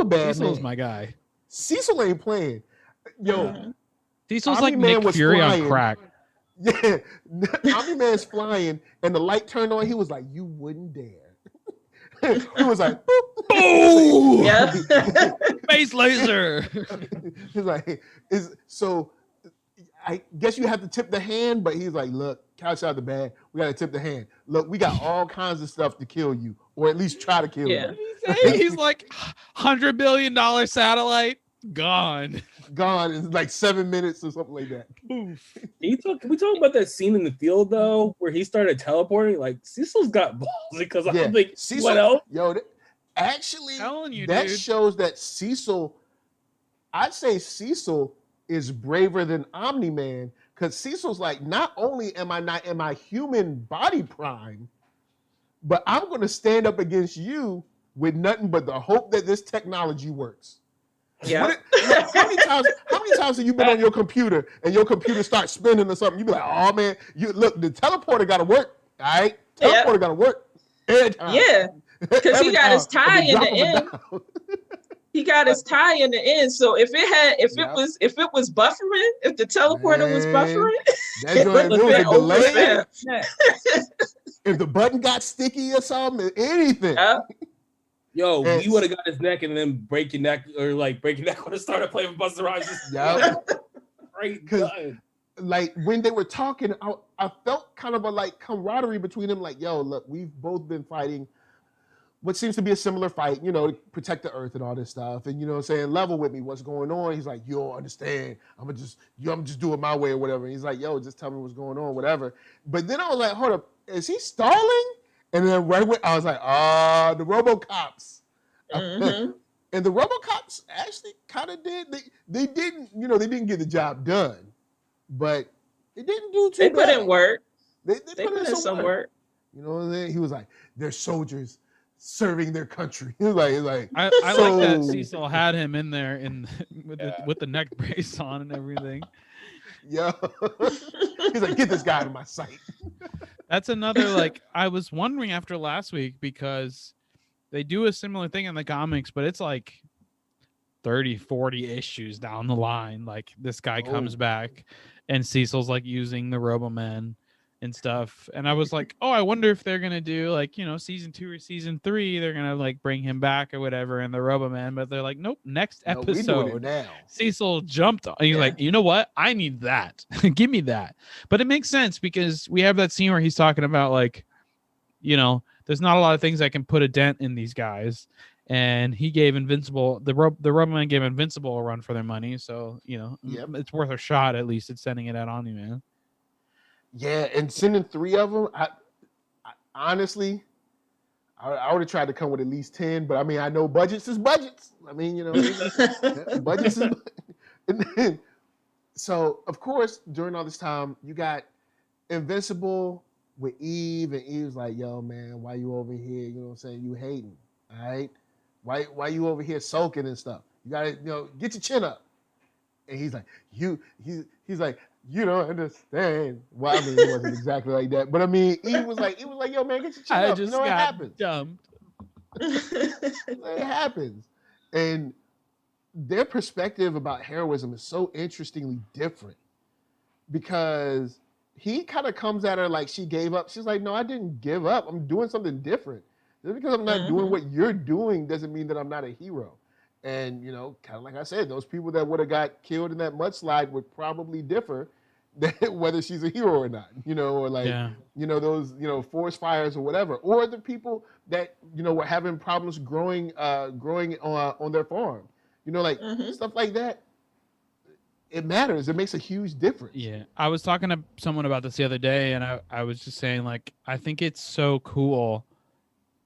Speaker 1: bad
Speaker 3: Cecil's
Speaker 1: man.
Speaker 3: my guy.
Speaker 1: Cecil ain't playing. Yo,
Speaker 3: Cecil's like Nick Fury on crack.
Speaker 1: Yeah, Omni-Man's flying, and the light turned on. He was like, "You wouldn't dare." He was like,
Speaker 3: "Boom!"
Speaker 2: Yeah,
Speaker 3: space laser.
Speaker 1: He's like, so. I guess you have to tip the hand, but he's like, look, couch out the bag. We got to tip the hand. Look, we got all kinds of stuff to kill you, or at least try to kill you.
Speaker 3: He's like, $100 billion satellite, gone.
Speaker 1: Gone in like 7 minutes or something like that.
Speaker 4: We talk about that scene in the field, though, where he started teleporting? Like, Cecil's got balls because I'm like,
Speaker 1: Cecil,
Speaker 4: what else?
Speaker 1: Yo, actually,
Speaker 3: you,
Speaker 1: that
Speaker 3: dude.
Speaker 1: shows that Cecil, I'd say Cecil is braver than Omni-Man, because Cecil's like, not only am I not in my human body prime, but I'm going to stand up against you with nothing but the hope that this technology works.
Speaker 2: Yeah.
Speaker 1: How many times have you been on your computer and your computer starts spinning or something? You be like, oh man, look, the teleporter got to work. All right, teleporter got to work.
Speaker 2: Yeah, because he got his tie in the end. He got his tie in the end. So if it was buffering, if the teleporter was buffering,
Speaker 1: it was a delay. If the button got sticky or something, anything.
Speaker 4: Yo, you would have got his neck and then break your neck, or like break your neck when it started playing with Busta Rhymes. Right.
Speaker 1: Like when they were talking, I felt kind of a like camaraderie between them. Like, yo, look, we've both been fighting what seems to be a similar fight, you know, to protect the earth and all this stuff. And, you know what I'm saying, level with me, what's going on? He's like, you don't understand. I'm just doing my way or whatever. And he's like, yo, just tell me what's going on, whatever. But then I was like, hold up, is he stalling? And then right away, I was like, the RoboCops. Mm-hmm. And the RoboCops actually kind of did. They didn't get the job done, but it didn't do too bad.
Speaker 2: They put in work.
Speaker 1: They put in some work. You know what I'm saying? He was like, they're soldiers serving their country. He was like
Speaker 3: I like that Cecil had him in there with the neck brace on and everything.
Speaker 1: Yeah. He's like, get this guy out of my sight.
Speaker 3: That's another, like, I was wondering after last week, because they do a similar thing in the comics, but it's like 30, 40 issues down the line. Like, this guy comes back and Cecil's like using the Roboman and stuff. And I was like, oh, I wonder if they're going to do like, you know, season 2 or season 3, they're going to like bring him back or whatever in the Roboman. But they're like, nope, next episode. Cecil jumped on. He's like, you know what? I need that. Give me that. But it makes sense because we have that scene where he's talking about like, you know, there's not a lot of things that can put a dent in these guys. And he gave Invincible, the Roboman gave Invincible a run for their money. So, you know, it's worth a shot at least at sending it out on you, man.
Speaker 1: Yeah, and sending 3 of them, I honestly, I would have tried to come with at least 10, but I mean, I know budgets is budgets. I mean, you know, budgets is. So, of course, during all this time, you got Invincible with Eve, and Eve's like, yo, man, why you over here? You know what I'm saying? You hating, all right? Why you over here sulking and stuff? You got to, you know, get your chin up. And he's like, he's like, you don't understand. Well, I mean, it wasn't exactly like that, but I mean, Eve was like, yo, man, get your chin up. You know, it happens.
Speaker 3: Dumped.
Speaker 1: It happens. And their perspective about heroism is so interestingly different because he kind of comes at her like she gave up. She's like, no, I didn't give up. I'm doing something different. Just because I'm not doing what you're doing doesn't mean that I'm not a hero. And, you know, kind of like I said, those people that would have got killed in that mudslide would probably differ whether she's a hero or not, you know, or like, you know, those, you know, forest fires or whatever, or the people that, you know, were having problems growing on their farm, you know, like stuff like that. It matters. It makes a huge difference.
Speaker 3: Yeah. I was talking to someone about this the other day, and I was just saying, like, I think it's so cool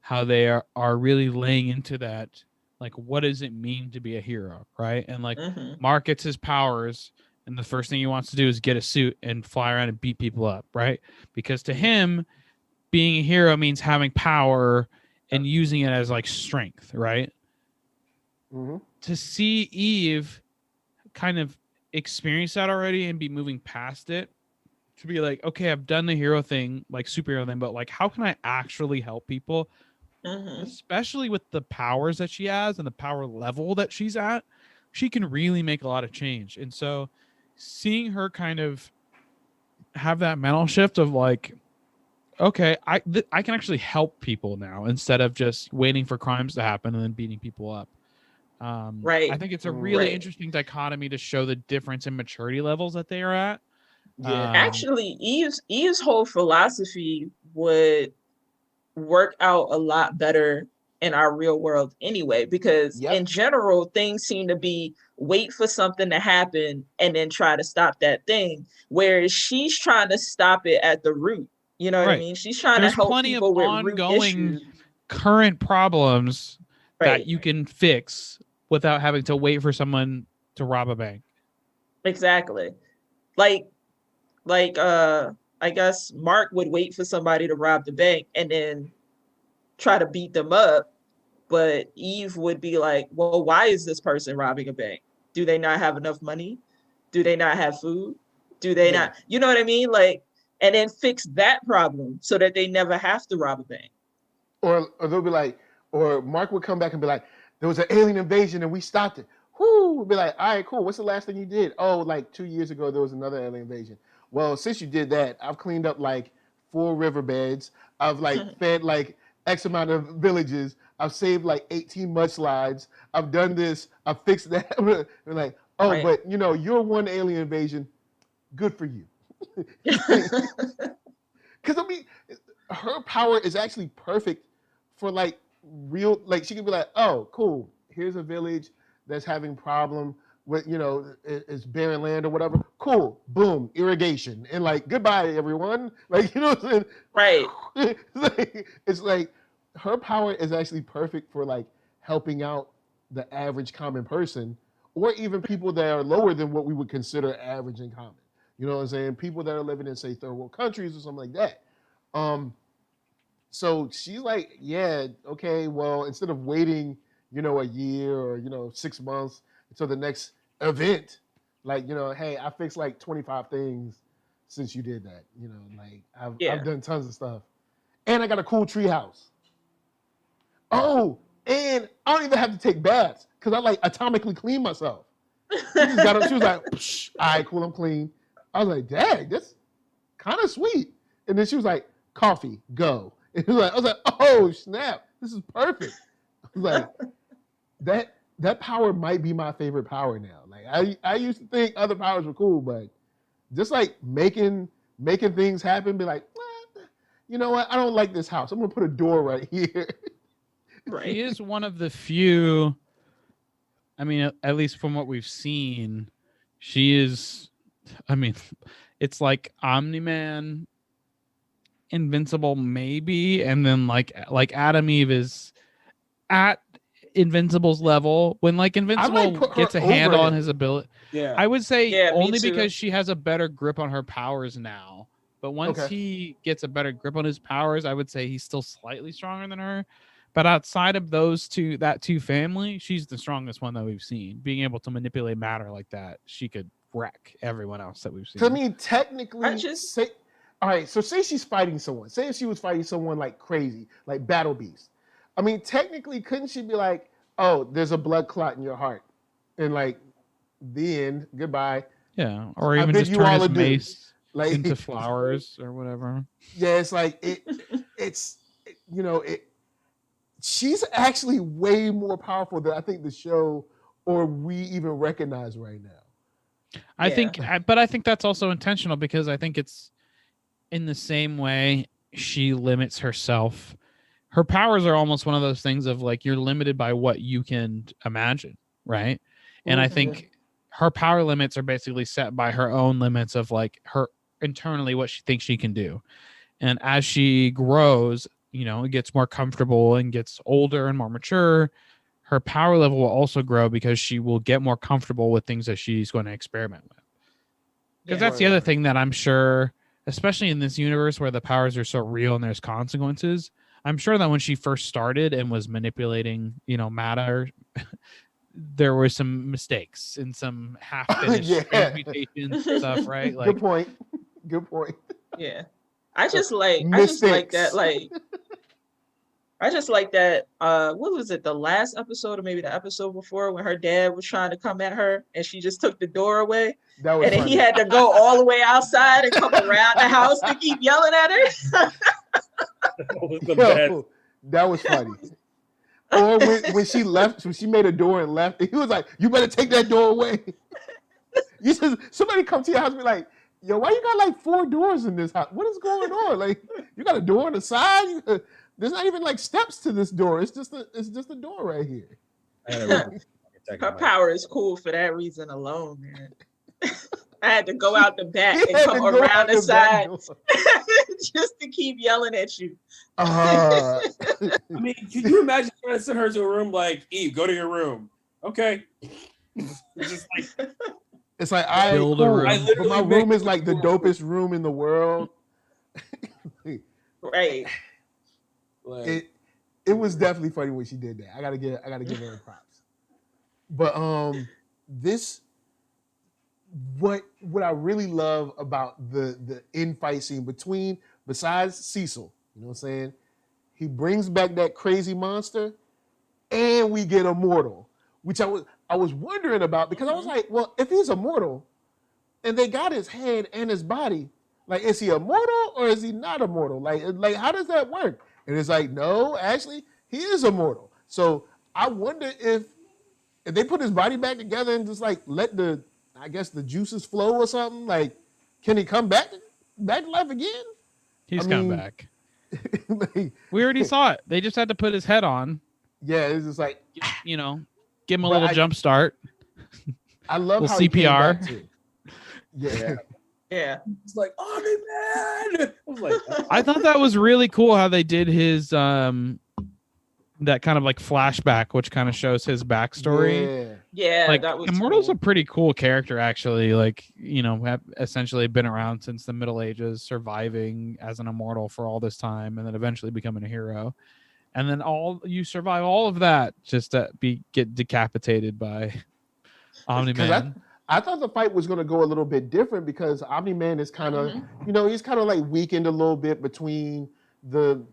Speaker 3: how they are really laying into that. Like, what does it mean to be a hero, right? And like, Mark gets his powers, and the first thing he wants to do is get a suit and fly around and beat people up, right? Because to him, being a hero means having power and using it as like strength, right? To see Eve kind of experience that already and be moving past it, to be like, okay, I've done the hero thing, like superhero thing, but like, how can I actually help people? Especially with the powers that she has and the power level that she's at, she can really make a lot of change. And so seeing her kind of have that mental shift of like, okay, I can actually help people now instead of just waiting for crimes to happen and then beating people up.
Speaker 2: Right.
Speaker 3: I think it's a really interesting dichotomy to show the difference in maturity levels that they are at.
Speaker 1: Yeah.
Speaker 2: Actually, Eve's whole philosophy would work out a lot better in our real world anyway, because in general, things seem to be wait for something to happen and then try to stop that thing, whereas she's trying to stop it at the root. You know what I mean? She's trying to help people with ongoing
Speaker 3: current problems that you can fix without having to wait for someone to rob a bank.
Speaker 2: Exactly. Like I guess Mark would wait for somebody to rob the bank and then try to beat them up. But Eve would be like, well, why is this person robbing a bank? Do they not have enough money? Do they not have food? Do they not, you know what I mean? Like, and then fix that problem so that they never have to rob a bank.
Speaker 1: Or they'll be like, or Mark would come back and be like, there was an alien invasion and we stopped it. Whoo, we'd be like, all right, cool. What's the last thing you did? Oh, like 2 years ago, there was another alien invasion. Well, since you did that, I've cleaned up like 4 riverbeds. I've like fed like X amount of villages. I've saved like 18 mudslides. I've done this. I've fixed that. We're like, oh, but you know, you're one alien invasion. Good for you. Because I mean, her power is actually perfect for like real, like she could be like, oh, cool. Here's a village that's having problem with, you know, it's barren land or whatever. Cool. Boom. Irrigation. And like, goodbye, everyone. Like, you know what I'm saying?
Speaker 2: Right.
Speaker 1: It's like her power is actually perfect for like helping out the average common person, or even people that are lower than what we would consider average and common. You know what I'm saying? People that are living in, say, third world countries or something like that. So she's like, yeah, okay, well, instead of waiting, you know, a year or, you know, 6 months until the next event, like, you know, hey, I fixed like 25 things since you did that. You know, like I've done tons of stuff. And I got a cool tree house. Oh, and I don't even have to take baths because I like atomically clean myself. She just got up, she was like, psh, all right, cool, I'm clean. I was like, dang, that's kind of sweet. And then she was like, coffee, go. And I was like, oh, snap, this is perfect. I was like, that power might be my favorite power now. Like I used to think other powers were cool, but just like making things happen, be like, you know what? I don't like this house. I'm gonna put a door right here.
Speaker 3: Right. He is one of the few. I mean, at least from what we've seen, she is. I mean, it's like Omni-Man, Invincible, maybe, and then like Adam Eve is at Invincible's level when like Invincible gets a handle on his ability.
Speaker 4: Yeah,
Speaker 3: I would say only because she has a better grip on her powers now. But once he gets a better grip on his powers, I would say he's still slightly stronger than her. But outside of that two family, she's the strongest one that we've seen. Being able to manipulate matter like that, she could wreck everyone else that we've seen.
Speaker 1: I mean, technically, all right, so say she's fighting someone. Say if she was fighting someone like crazy, like Battle Beast. I mean, technically, couldn't she be like, oh, there's a blood clot in your heart? And like, the end, goodbye.
Speaker 3: Yeah, or even just turn his mace
Speaker 1: like,
Speaker 3: into flowers or whatever.
Speaker 1: Yeah, it's like, she's actually way more powerful than I think the show or we even recognize right now.
Speaker 3: I think that's also intentional because I think it's in the same way she limits herself. Her powers are almost one of those things of like you're limited by what you can imagine, right? And I think her power limits are basically set by her own limits of like her internally what she thinks she can do. And as she grows, it gets more comfortable and gets older and more mature, her power level will also grow because she will get more comfortable with things that she's going to experiment with. Because that's the other thing that I'm sure, especially in this universe where the powers are so real and there's consequences, I'm sure that when she first started and was manipulating, matter, there were some mistakes and some half-finished transmutations and stuff, right? Like,
Speaker 1: Good point.
Speaker 2: Yeah. I just like that, what was it, the last episode or maybe the episode before when her dad was trying to come at her and she just took the door away.
Speaker 1: That was
Speaker 2: and then
Speaker 1: funny.
Speaker 2: he had to go all the way outside and come around the house to keep yelling at her.
Speaker 1: That was funny. Or when she left, when she made a door and left, he was like, "You better take that door away." Somebody come to your house and be like, "Yo, why you got like 4 doors in this house? What is going on? Like, you got a door on the side? There's not even like steps to this door. It's just a door right here."
Speaker 2: Her power is cool for that reason alone, man. I had to go out the back and come around the side just to keep yelling at you.
Speaker 4: I mean, can you imagine trying to send her to a room like, Eve, go to your room? Okay.
Speaker 1: It's like I build a room. But my room is like the dopest room in the world.
Speaker 2: Right.
Speaker 1: It was definitely funny when she did that. I gotta give her props. But what I really love about the in-fight scene besides Cecil, you know what I'm saying? He brings back that crazy monster and we get immortal, which I was wondering about because I was like, well, if he's immortal and they got his head and his body, like, is he immortal or is he not immortal? Like how does that work? And it's like, no, actually, he is immortal. So I wonder if they put his body back together and just like let the juices flow or something, like, can he come back to life again?
Speaker 3: He's come back. We already saw it. They just had to put his head on.
Speaker 1: Yeah, it's just like,
Speaker 3: give him a little jump start.
Speaker 1: I love how
Speaker 3: CPR.
Speaker 1: He came back too.
Speaker 2: Yeah.
Speaker 4: It's like, oh man. I was like,
Speaker 3: I thought that was really cool how they did his that kind of like flashback, which kind of shows his backstory.
Speaker 2: Yeah,
Speaker 3: like
Speaker 2: that was
Speaker 3: Immortal's
Speaker 2: cool.
Speaker 3: a pretty cool character, actually. Like, have essentially been around since the Middle Ages, surviving as an immortal for all this time, and then eventually becoming a hero. And then you survive all of that just to get decapitated by Omni-Man.
Speaker 1: I thought the fight was going to go a little bit different because Omni-Man is kind of, he's kind of like weakened a little bit between the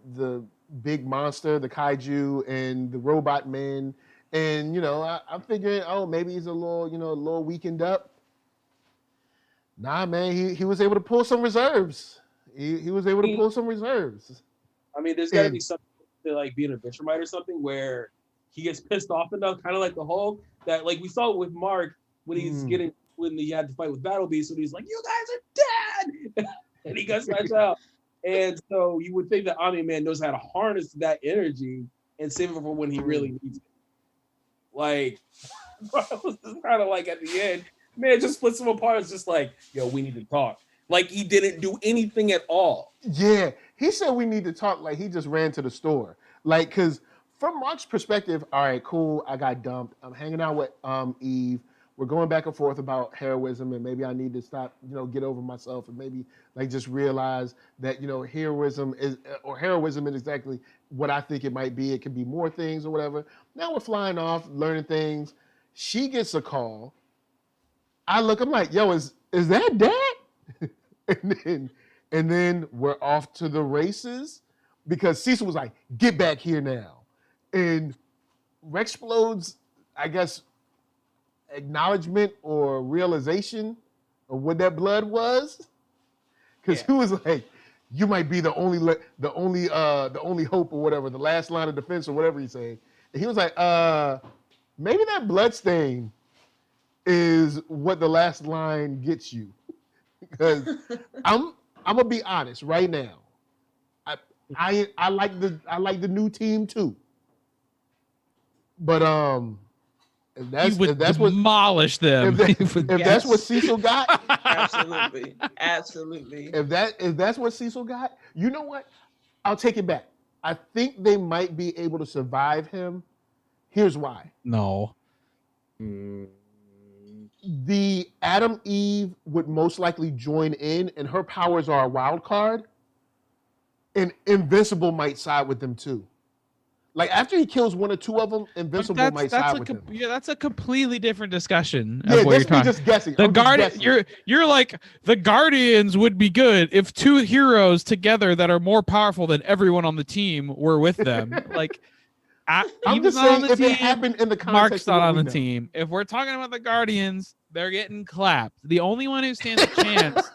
Speaker 1: big monster, the kaiju, and the robot men. And, I'm figuring, maybe he's a little weakened up. Nah, man, he was able to pull some reserves. He was able to pull some reserves.
Speaker 4: I mean, there's got to be something to like being a Adventure or something where he gets pissed off enough, kind of like the Hulk, that like we saw with Mark when when he had to fight with Battle Beast, and he's like, "You guys are dead," and he got snatched out. And so you would think that Omni-Man knows how to harness that energy and save it for when he really needs it. Like, it was just kind of like at the end, man, just splits him apart. It's just like, yo, we need to talk. Like he didn't do anything at all.
Speaker 1: Yeah, he said we need to talk like he just ran to the store. Like, because from Mark's perspective, all right, cool, I got dumped. I'm hanging out with Eve. we're going back and forth about heroism, and maybe I need to stop, get over myself, and maybe like just realize that heroism is exactly what I think it might be. It could be more things or whatever. Now we're flying off, learning things. She gets a call. I'm like, yo, is that Dad? and then we're off to the races because Cecil was like, get back here now. And Rexplode's, I guess, acknowledgement or realization of what that blood was, because he was like, you might be the only hope or whatever, the last line of defense or whatever he's saying. And he was like, maybe that blood stain is what the last line gets you. Because I'm gonna be honest right now. I like the new team too. But if that's
Speaker 3: demolish them.
Speaker 1: If that's what Cecil got,
Speaker 2: absolutely.
Speaker 1: If that's what Cecil got, you know what? I'll take it back. I think they might be able to survive him. Here's why.
Speaker 3: No.
Speaker 1: The Adam Eve would most likely join in, and her powers are a wild card. And Invincible might side with them too. Like after he kills one or two of them, Invincible might side with them.
Speaker 3: Yeah, that's a completely different discussion.
Speaker 1: Yeah, that's me just guessing.
Speaker 3: You're like the Guardians would be good if two heroes together that are more powerful than everyone on the team were with them. Like
Speaker 1: I'm just saying if it happened in the context
Speaker 3: Mark's not on the
Speaker 1: know.
Speaker 3: team. If we're talking about the Guardians, they're getting clapped. The only one who stands a chance,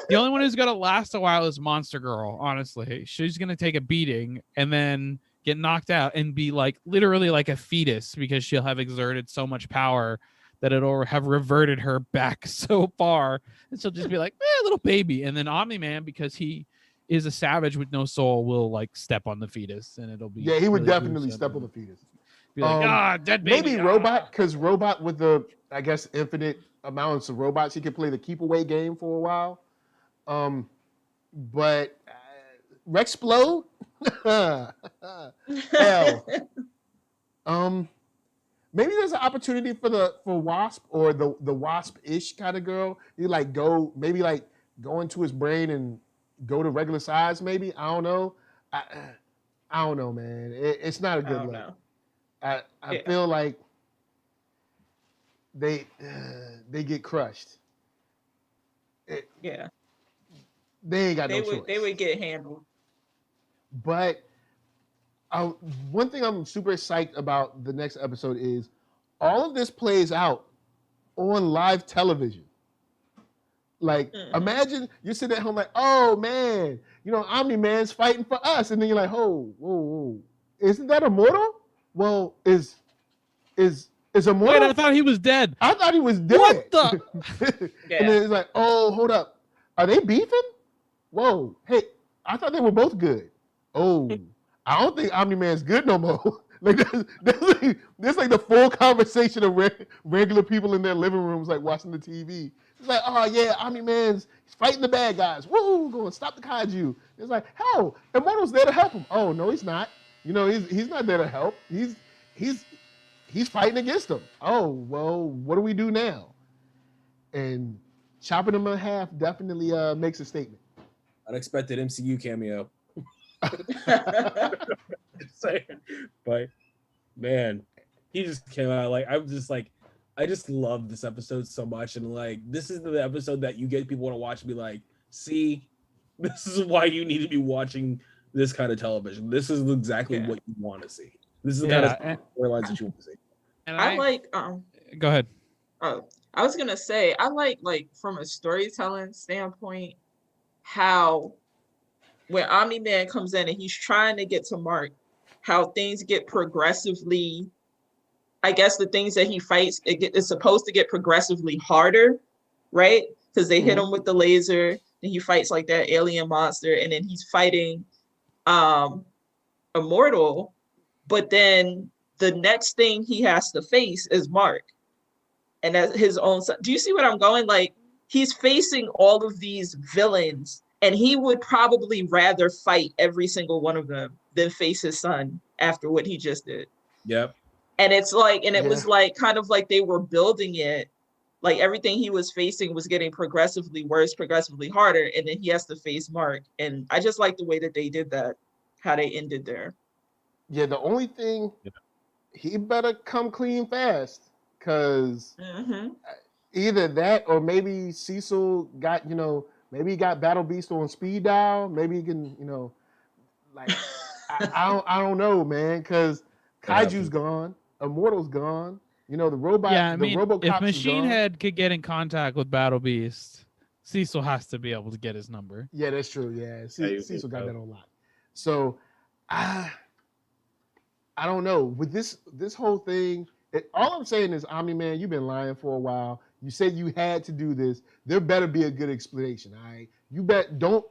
Speaker 3: the only one who's gonna last a while is Monster Girl. Honestly, she's gonna take a beating and then get knocked out and be like literally like a fetus because she'll have exerted so much power that it'll have reverted her back so far, and she'll just be like little baby. And then Omni-Man, because he is a savage with no soul, will like step on the fetus, and it'll be
Speaker 1: he would definitely step on the fetus.
Speaker 3: Be like, dead baby.
Speaker 1: Maybe Robot, because Robot with the infinite amounts of robots, he could play the keep away game for a while. But Rexplode, hell. Maybe there's an opportunity for Wasp or the Wasp-ish kind of girl. You go into his brain and go to regular size. Maybe I don't know. I don't know, man. It's not a good look. I feel like they get crushed. They ain't got no choice.
Speaker 2: They would get handled.
Speaker 1: But one thing I'm super psyched about the next episode is all of this plays out on live television. Like, imagine you're sitting at home like, oh man, Omni-Man's fighting for us, and then you're like, whoa, isn't that Immortal? Well, is Immortal?
Speaker 3: Wait, I thought he was dead.
Speaker 1: I thought he was dead.
Speaker 3: What the?
Speaker 1: And then it's like, oh, hold up, are they beefing? Whoa, hey, I thought they were both good. Oh, I don't think Omni-Man's good no more. Like that's like the full conversation of regular people in their living rooms, like watching the TV. It's like, oh yeah, Omni-Man's fighting the bad guys. Woo, going stop the kaiju. It's like, hell, Immortal's there to help him. Oh no, he's not. He's not there to help. He's fighting against them. Oh well, what do we do now? And chopping them in half definitely makes a statement.
Speaker 4: Unexpected MCU cameo. But man, he just came out I just love this episode so much, and this is the episode that you get people to watch and be like, see, this is why you need to be watching this kind of television. This is exactly what you want to see. This is the kind of storylines that you want to see.
Speaker 3: And
Speaker 2: I like
Speaker 3: go ahead.
Speaker 2: Oh, I was gonna say I like from a storytelling standpoint how when Omni-Man comes in and he's trying to get to Mark, how things get progressively, I guess the things that he fights, it's supposed to get progressively harder, right? Because they hit him with the laser, and he fights like that alien monster, and then he's fighting Immortal, but then the next thing he has to face is Mark. And that's his own son. Do you see what I'm going? Like, he's facing all of these villains, and he would probably rather fight every single one of them than face his son after what he just did.
Speaker 4: Yep.
Speaker 2: And it's like, and it was like kind of like they were building it, like everything he was facing was getting progressively worse, progressively harder, and then he has to face Mark. And I just like the way that they did that, how they ended there.
Speaker 1: Yeah, the only thing, he better come clean fast, because either that or maybe Cecil got, maybe he got Battle Beast on speed dial. Maybe he can, like, I don't know, man, because Kaiju's gone, Immortal's gone. The robot.
Speaker 3: Yeah, I mean,
Speaker 1: RoboCop's
Speaker 3: if Machine
Speaker 1: gone.
Speaker 3: Head could get in contact with Battle Beast, Cecil has to be able to get his number.
Speaker 1: Yeah, that's true. Yeah, Cecil got that on lock. So, I don't know. With this whole thing, all I'm saying is, Omni-Man, you've been lying for a while. You said you had to do this. There better be a good explanation, all right? Don't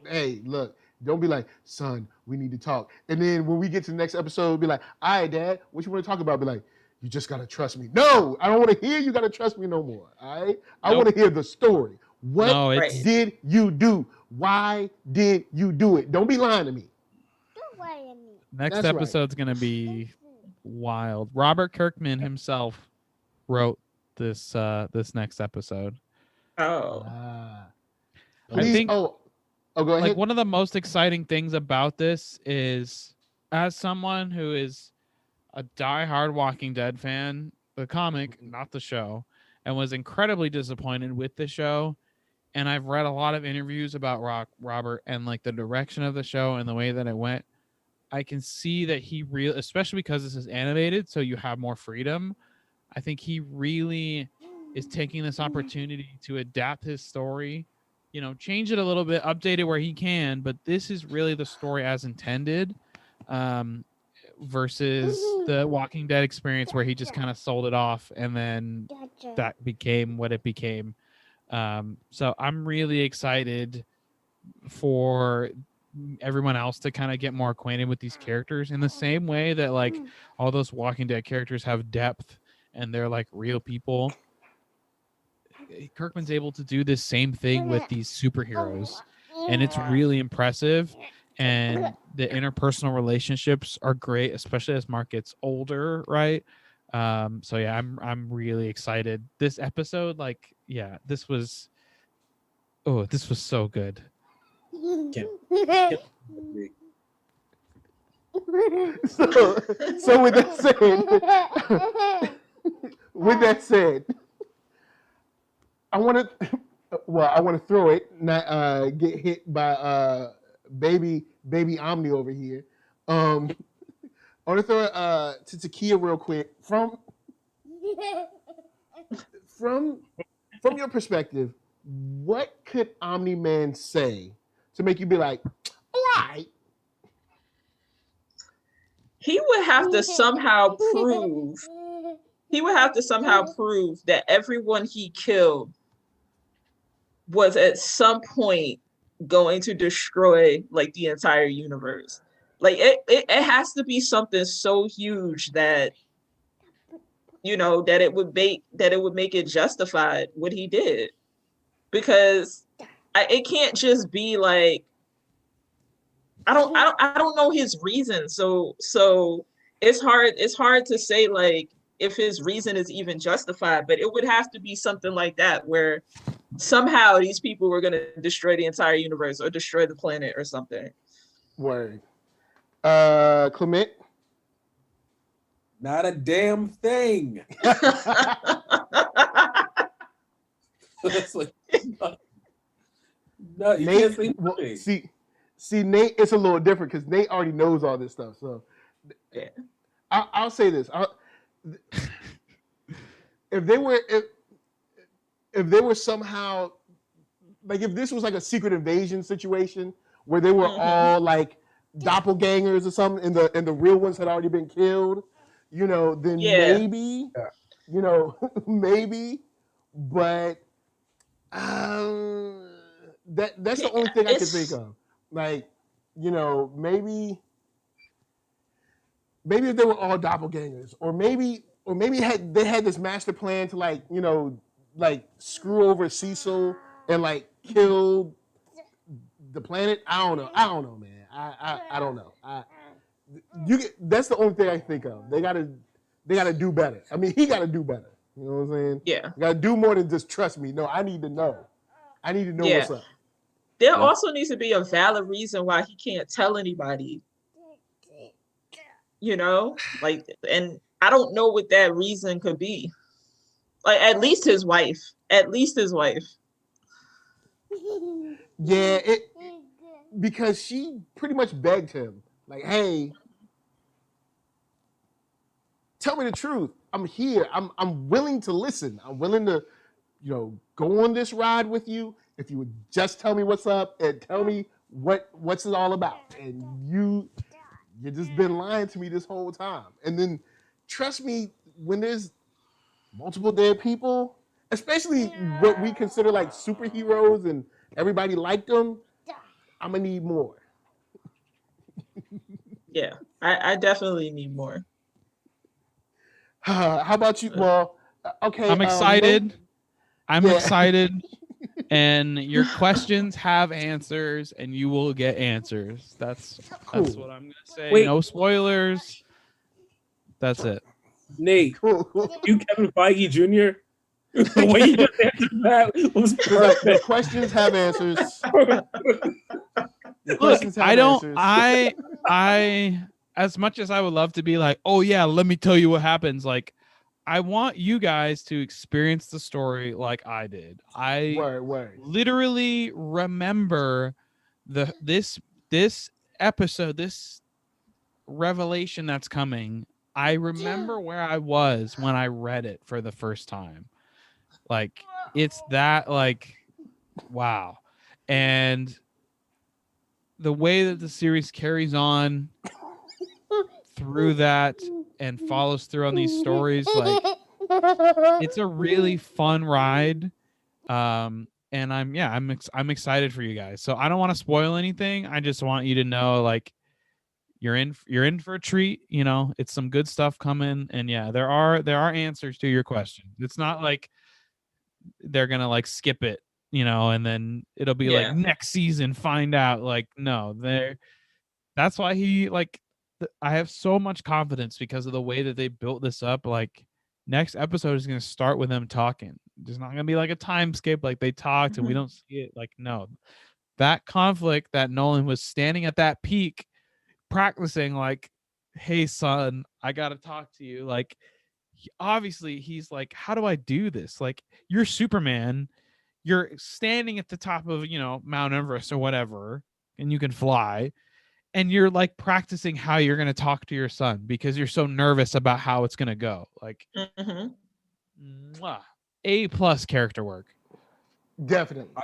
Speaker 1: be like, son, we need to talk. And then when we get to the next episode, be like, all right, Dad, what you want to talk about? Be like, you just got to trust me. No, I don't want to hear you got to trust me no more, all right? I want to hear the story. What did you do? Why did you do it? Don't be lying to me.
Speaker 5: Don't lie to me.
Speaker 3: Next episode's going to be wild. Robert Kirkman himself wrote this next episode.
Speaker 2: Oh.
Speaker 3: I think
Speaker 1: go ahead.
Speaker 3: Like, one of the most exciting things about this is, as someone who is a diehard Walking Dead fan, the comic, not the show, and was incredibly disappointed with the show. And I've read a lot of interviews about Robert and like the direction of the show and the way that it went. I can see that he especially because this is animated, so you have more freedom. I think he really is taking this opportunity to adapt his story, change it a little bit, update it where he can, but this is really the story as intended. Versus the Walking Dead experience where he just kind of sold it off and then that became what it became. So I'm really excited for everyone else to kind of get more acquainted with these characters in the same way that like all those Walking Dead characters have depth and they're like real people. Kirkman's able to do this same thing with these superheroes, and it's really impressive. And the interpersonal relationships are great, especially as Mark gets older, right? So yeah, I'm really excited. This episode, this was so good.
Speaker 1: So with that said, I want to throw it, not get hit by baby Omni over here. I want to throw it to Takia real quick. From your perspective, what could Omni-Man say to make you be like, all right?
Speaker 2: He would have to somehow prove that everyone he killed was at some point going to destroy like the entire universe. Like it has to be something so huge that that it would make it justified what he did, because it can't just be like I don't know his reason, so it's hard to say like if his reason is even justified, but it would have to be something like that where somehow these people were going to destroy the entire universe or destroy the planet or something.
Speaker 1: Word. Clement?
Speaker 4: Not a damn thing. That's like, no, you
Speaker 1: Nate,
Speaker 4: can't say nothing.
Speaker 1: See, Nate, it's a little different because Nate already knows all this stuff. So,
Speaker 2: yeah.
Speaker 1: I'll say this: if they were somehow like, if this was like a secret invasion situation where they were all like doppelgangers or something, and the real ones had already been killed, then maybe, maybe, but that's the only thing I can think of. Like, maybe if they were all doppelgangers, or maybe they had this master plan to like screw over Cecil and like kill the planet. I don't know, man. I don't know. That's the only thing I can think of. They they got to do better. I mean, he got to do better. You know what I'm saying?
Speaker 2: Yeah.
Speaker 1: You got to do more than just trust me. No, I need to know. I need to know what's up.
Speaker 2: There also needs to be a valid reason why he can't tell anybody. You know, like, and I don't know what that reason could be. Like, at least his wife. At least his wife.
Speaker 1: Yeah, because she pretty much begged him, like, hey, tell me the truth. I'm here. I'm willing to listen. I'm willing to, you know, go on this ride with you. If you would just tell me what's up and tell me what's it all about. And you just been lying to me this whole time. And then trust me, when there's multiple dead people, especially what we consider like superheroes and everybody liked them, I'm gonna need more.
Speaker 2: Yeah, I definitely need more.
Speaker 1: How about you? Well, okay.
Speaker 3: I'm excited. I'm excited. And your questions have answers, and you will get answers. That's what I'm gonna say.
Speaker 4: Wait.
Speaker 3: No spoilers. That's it.
Speaker 4: Nate,
Speaker 1: Cool.
Speaker 4: you Kevin Feige Jr. The way you just answered that was perfect.
Speaker 1: The questions have answers.
Speaker 3: Look, I don't. I as much as I would love to be like, oh yeah, let me tell you what happens. Like, I want you guys to experience the story like I did. I literally remember this episode, this revelation that's coming. I remember where I was when I read it for the first time. Like, it's that, like, wow. And the way that the series carries on through that and follows through on these stories, like, it's a really fun ride. And I'm excited for you guys. So I don't want to spoil anything. I just want you to know, like, you're in for a treat. You know, it's some good stuff coming. And yeah, there are answers to your questions. It's not like they're gonna like skip it, you know, and then it'll be like next season find out. Like, no, that's why I have so much confidence because of the way that they built this up. Like, next episode is going to start with them talking. There's not going to be like a time skip, like they talked and we don't see it. Like, no, that conflict that Nolan was standing at that peak practicing, like, hey son, I got to talk to you. Like, obviously he's like, how do I do this? Like, you're Superman, you're standing at the top of, you know, Mount Everest or whatever, and you can fly. And you're like practicing how you're going to talk to your son because you're so nervous about how it's going to go. Like, A+ character work.
Speaker 1: Definitely.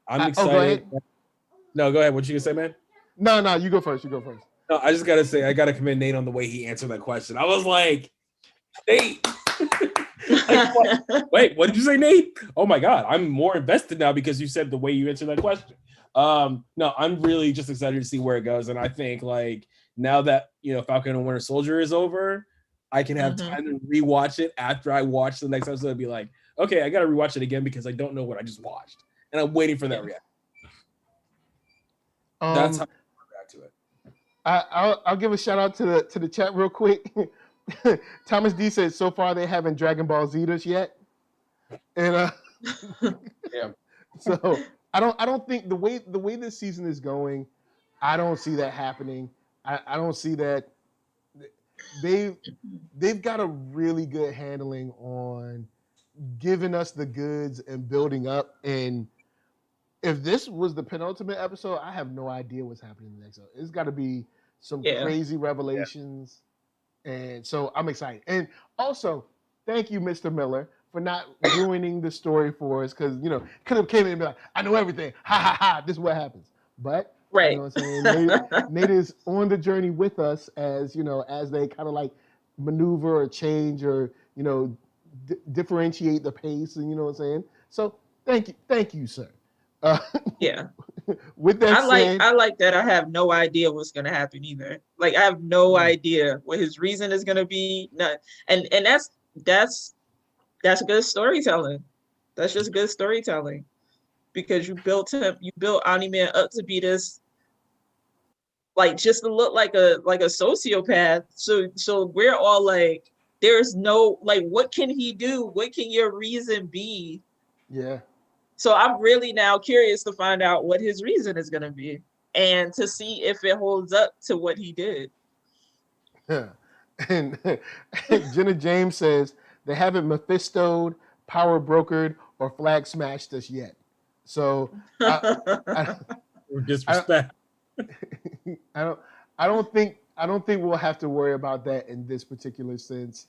Speaker 4: I'm excited. No, go ahead. What you gonna say, man?
Speaker 1: No, you go first.
Speaker 4: No, I just gotta say, I gotta commend Nate on the way he answered that question. I was like, Nate. Like, wait, what did you say, Nate? Oh my God, I'm more invested now because you said the way you answered that question. No, I'm really just excited to see where it goes. And I think, like, now that, you know, Falcon and Winter Soldier is over, I can have time to rewatch it after I watch the next episode and be like, okay, I got to rewatch it again because I don't know what I just watched. And I'm waiting for that reaction. That's how I react to it.
Speaker 1: I'll give a shout out to the chat real quick. Thomas D said, so far they haven't Dragon Ball Zetas yet. And
Speaker 4: yeah.
Speaker 1: So I don't think the way this season is going, I don't see that happening. I don't see that. They've got a really good handling on giving us the goods and building up. And if this was the penultimate episode, I have no idea what's happening in the next episode. It's got to be some crazy revelations. Yeah. And so I'm excited. And also, thank you, Mr. Miller, for not ruining the story for us, because, you know, could have came in and be like, I know everything. Ha ha ha. This is what happens. But you know what I'm saying? Nate is on the journey with us as, you know, as they kind of like maneuver or change or, you know, differentiate the pace, and you know what I'm saying? So thank you, sir.
Speaker 2: Yeah.
Speaker 1: With that said,
Speaker 2: I like that I have no idea what's gonna happen either. Like, I have no idea what his reason is gonna be. None. And that's good storytelling. That's just good storytelling. Because you built Omni-Man up to be this, like, just to look like a sociopath. So we're all like, there's no, like, what can he do? What can your reason be?
Speaker 1: Yeah.
Speaker 2: So I'm really now curious to find out what his reason is going to be and to see if it holds up to what he did.
Speaker 1: Yeah. And Jenna James says they haven't Mephisto'd, power brokered, or flag smashed us yet. So
Speaker 4: disrespect.
Speaker 1: I don't think we'll have to worry about that in this particular sense.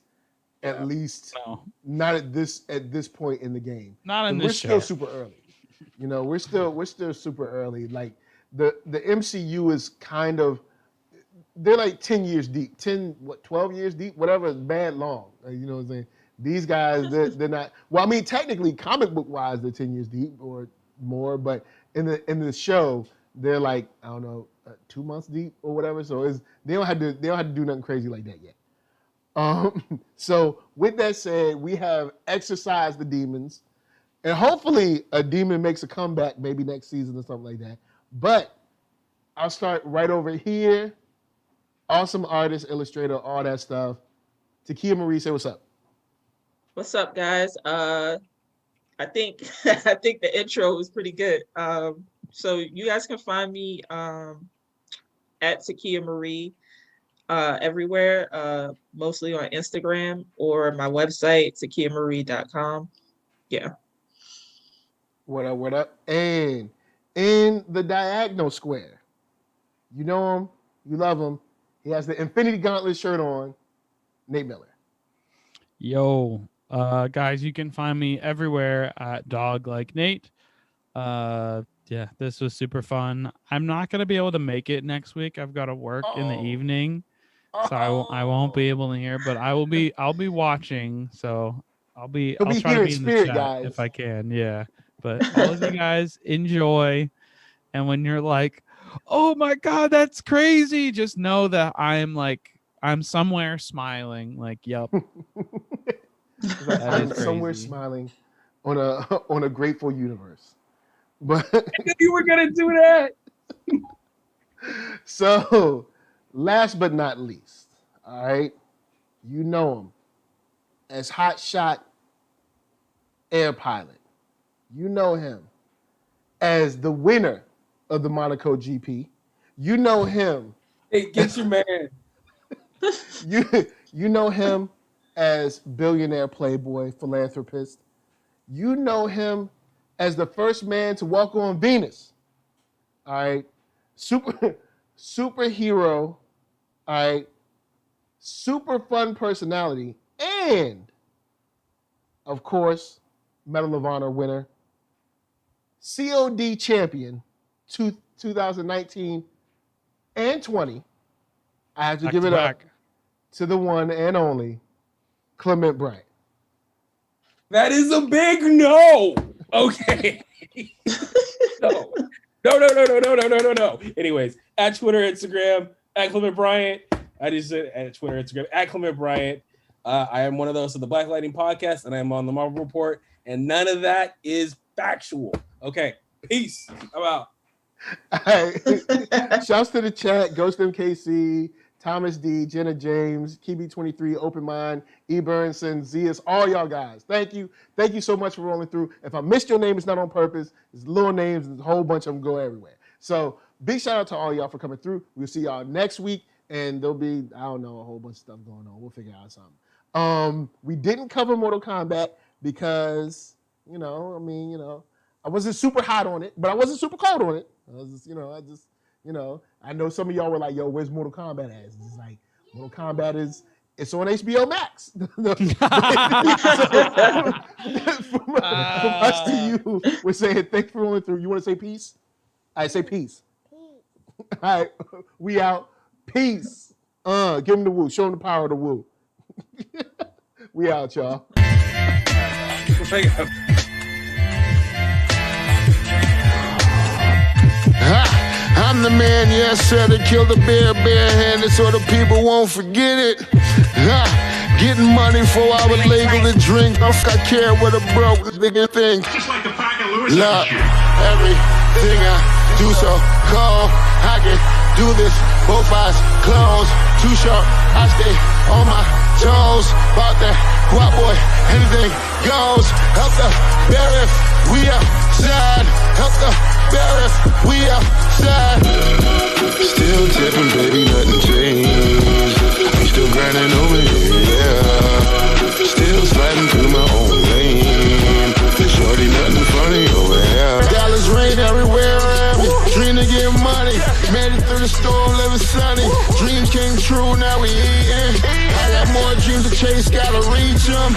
Speaker 1: At least not at this point in the game.
Speaker 3: Not in this show.
Speaker 1: We're still super early. You know, we're still super early. Like the MCU is kind of, they're like 10 years deep, 12 years deep, whatever, is bad long. You know what I'm saying? These guys, they're not, well, I mean, technically comic book wise, they're 10 years deep or more, but in the show, they're like, I don't know, 2 months deep or whatever. So they don't have to do nothing crazy like that yet. So with that said, we have exorcised the demons, and hopefully a demon makes a comeback maybe next season or something like that. But I'll start right over here. Awesome artist, illustrator, all that stuff. Takia Marie, say what's up.
Speaker 2: What's up, guys? I think the intro was pretty good. So you guys can find me at Takia Marie everywhere, mostly on Instagram or my website, takiamarie.com. Yeah.
Speaker 1: What up? And in the diagonal square, you know him, you love him. He has the Infinity Gauntlet shirt on, Nate Miller.
Speaker 3: Yo, guys, you can find me everywhere at Dog Like Nate. Yeah, this was super fun. I'm not gonna be able to make it next week. I've got to work in the evening, so I won't be able to hear. But I'll be watching. So I'll try to be in the chat guys. If I can. Yeah, but all of you guys enjoy. And when you're like, oh my God, that's crazy, just know that I'm somewhere smiling. Like, yep.
Speaker 1: I'm somewhere smiling on a grateful universe. But
Speaker 4: I knew you were gonna do that.
Speaker 1: So, last but not least, all right, you know him as Hotshot Air Pilot. You know him as the winner of the Monaco GP. You know him.
Speaker 4: Hey, get your man.
Speaker 1: You know him as billionaire playboy philanthropist. You know him as the first man to walk on Venus. All right. Superhero. All right. Super fun personality. And, of course, Medal of Honor winner. COD champion 2019 and 20. I have to give it up to the one and only Clement Bryant.
Speaker 4: That is a big no. Okay. No. Anyways, at Twitter, Instagram, at Clement Bryant. I just said at Twitter, Instagram, at Clement Bryant. I am one of those of the Black Lightning podcast, and I am on the Marvel Report, and none of that is factual. Okay, peace. I'm out.
Speaker 1: All right. Shouts to the chat, Ghost MKC, Thomas D, Jenna James, KB23, Open Mind, E. Burnson, Zias, all y'all guys. Thank you. Thank you so much for rolling through. If I missed your name, it's not on purpose. It's little names, there's a whole bunch of them go everywhere. So big shout out to all y'all for coming through. We'll see y'all next week, and there'll be, I don't know, a whole bunch of stuff going on. We'll figure out something. We didn't cover Mortal Kombat because, I wasn't super hot on it, but I wasn't super cold on it. I know some of y'all were like, yo, where's Mortal Kombat at? It's like, Mortal Kombat it's on HBO Max. From us to you, we're saying thanks for rolling through. You want to say peace? I say peace. All right, we out. Peace. Give him the woo. Show him the power of the woo. We out, y'all. I'm the man, yes sir, that killed the bear barehanded so the people won't forget it. Getting money for I was legal to drink. I care what a broke nigga think. Just like the pack of Lewis. Look, everything I do so cold. I can do this, both eyes closed. Too sharp, I stay on my
Speaker 5: toes. About that guap boy, anything goes. Help the bear if we outside. Help the bear if we outside. Still tipping, baby, nothing changed. I'm still grinding over here, yeah. Still sliding through my own lane. Shorty, nothing funny over here. Dallas rain everywhere around me. Dream to get money. Made it through the storm, living sunny. Dreams came true, now we eating. I got more dreams to chase, gotta reach them.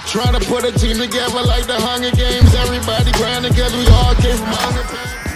Speaker 5: Trying to put a team together like the Hunger Games. Everybody grind together, we all came from Hunger Games.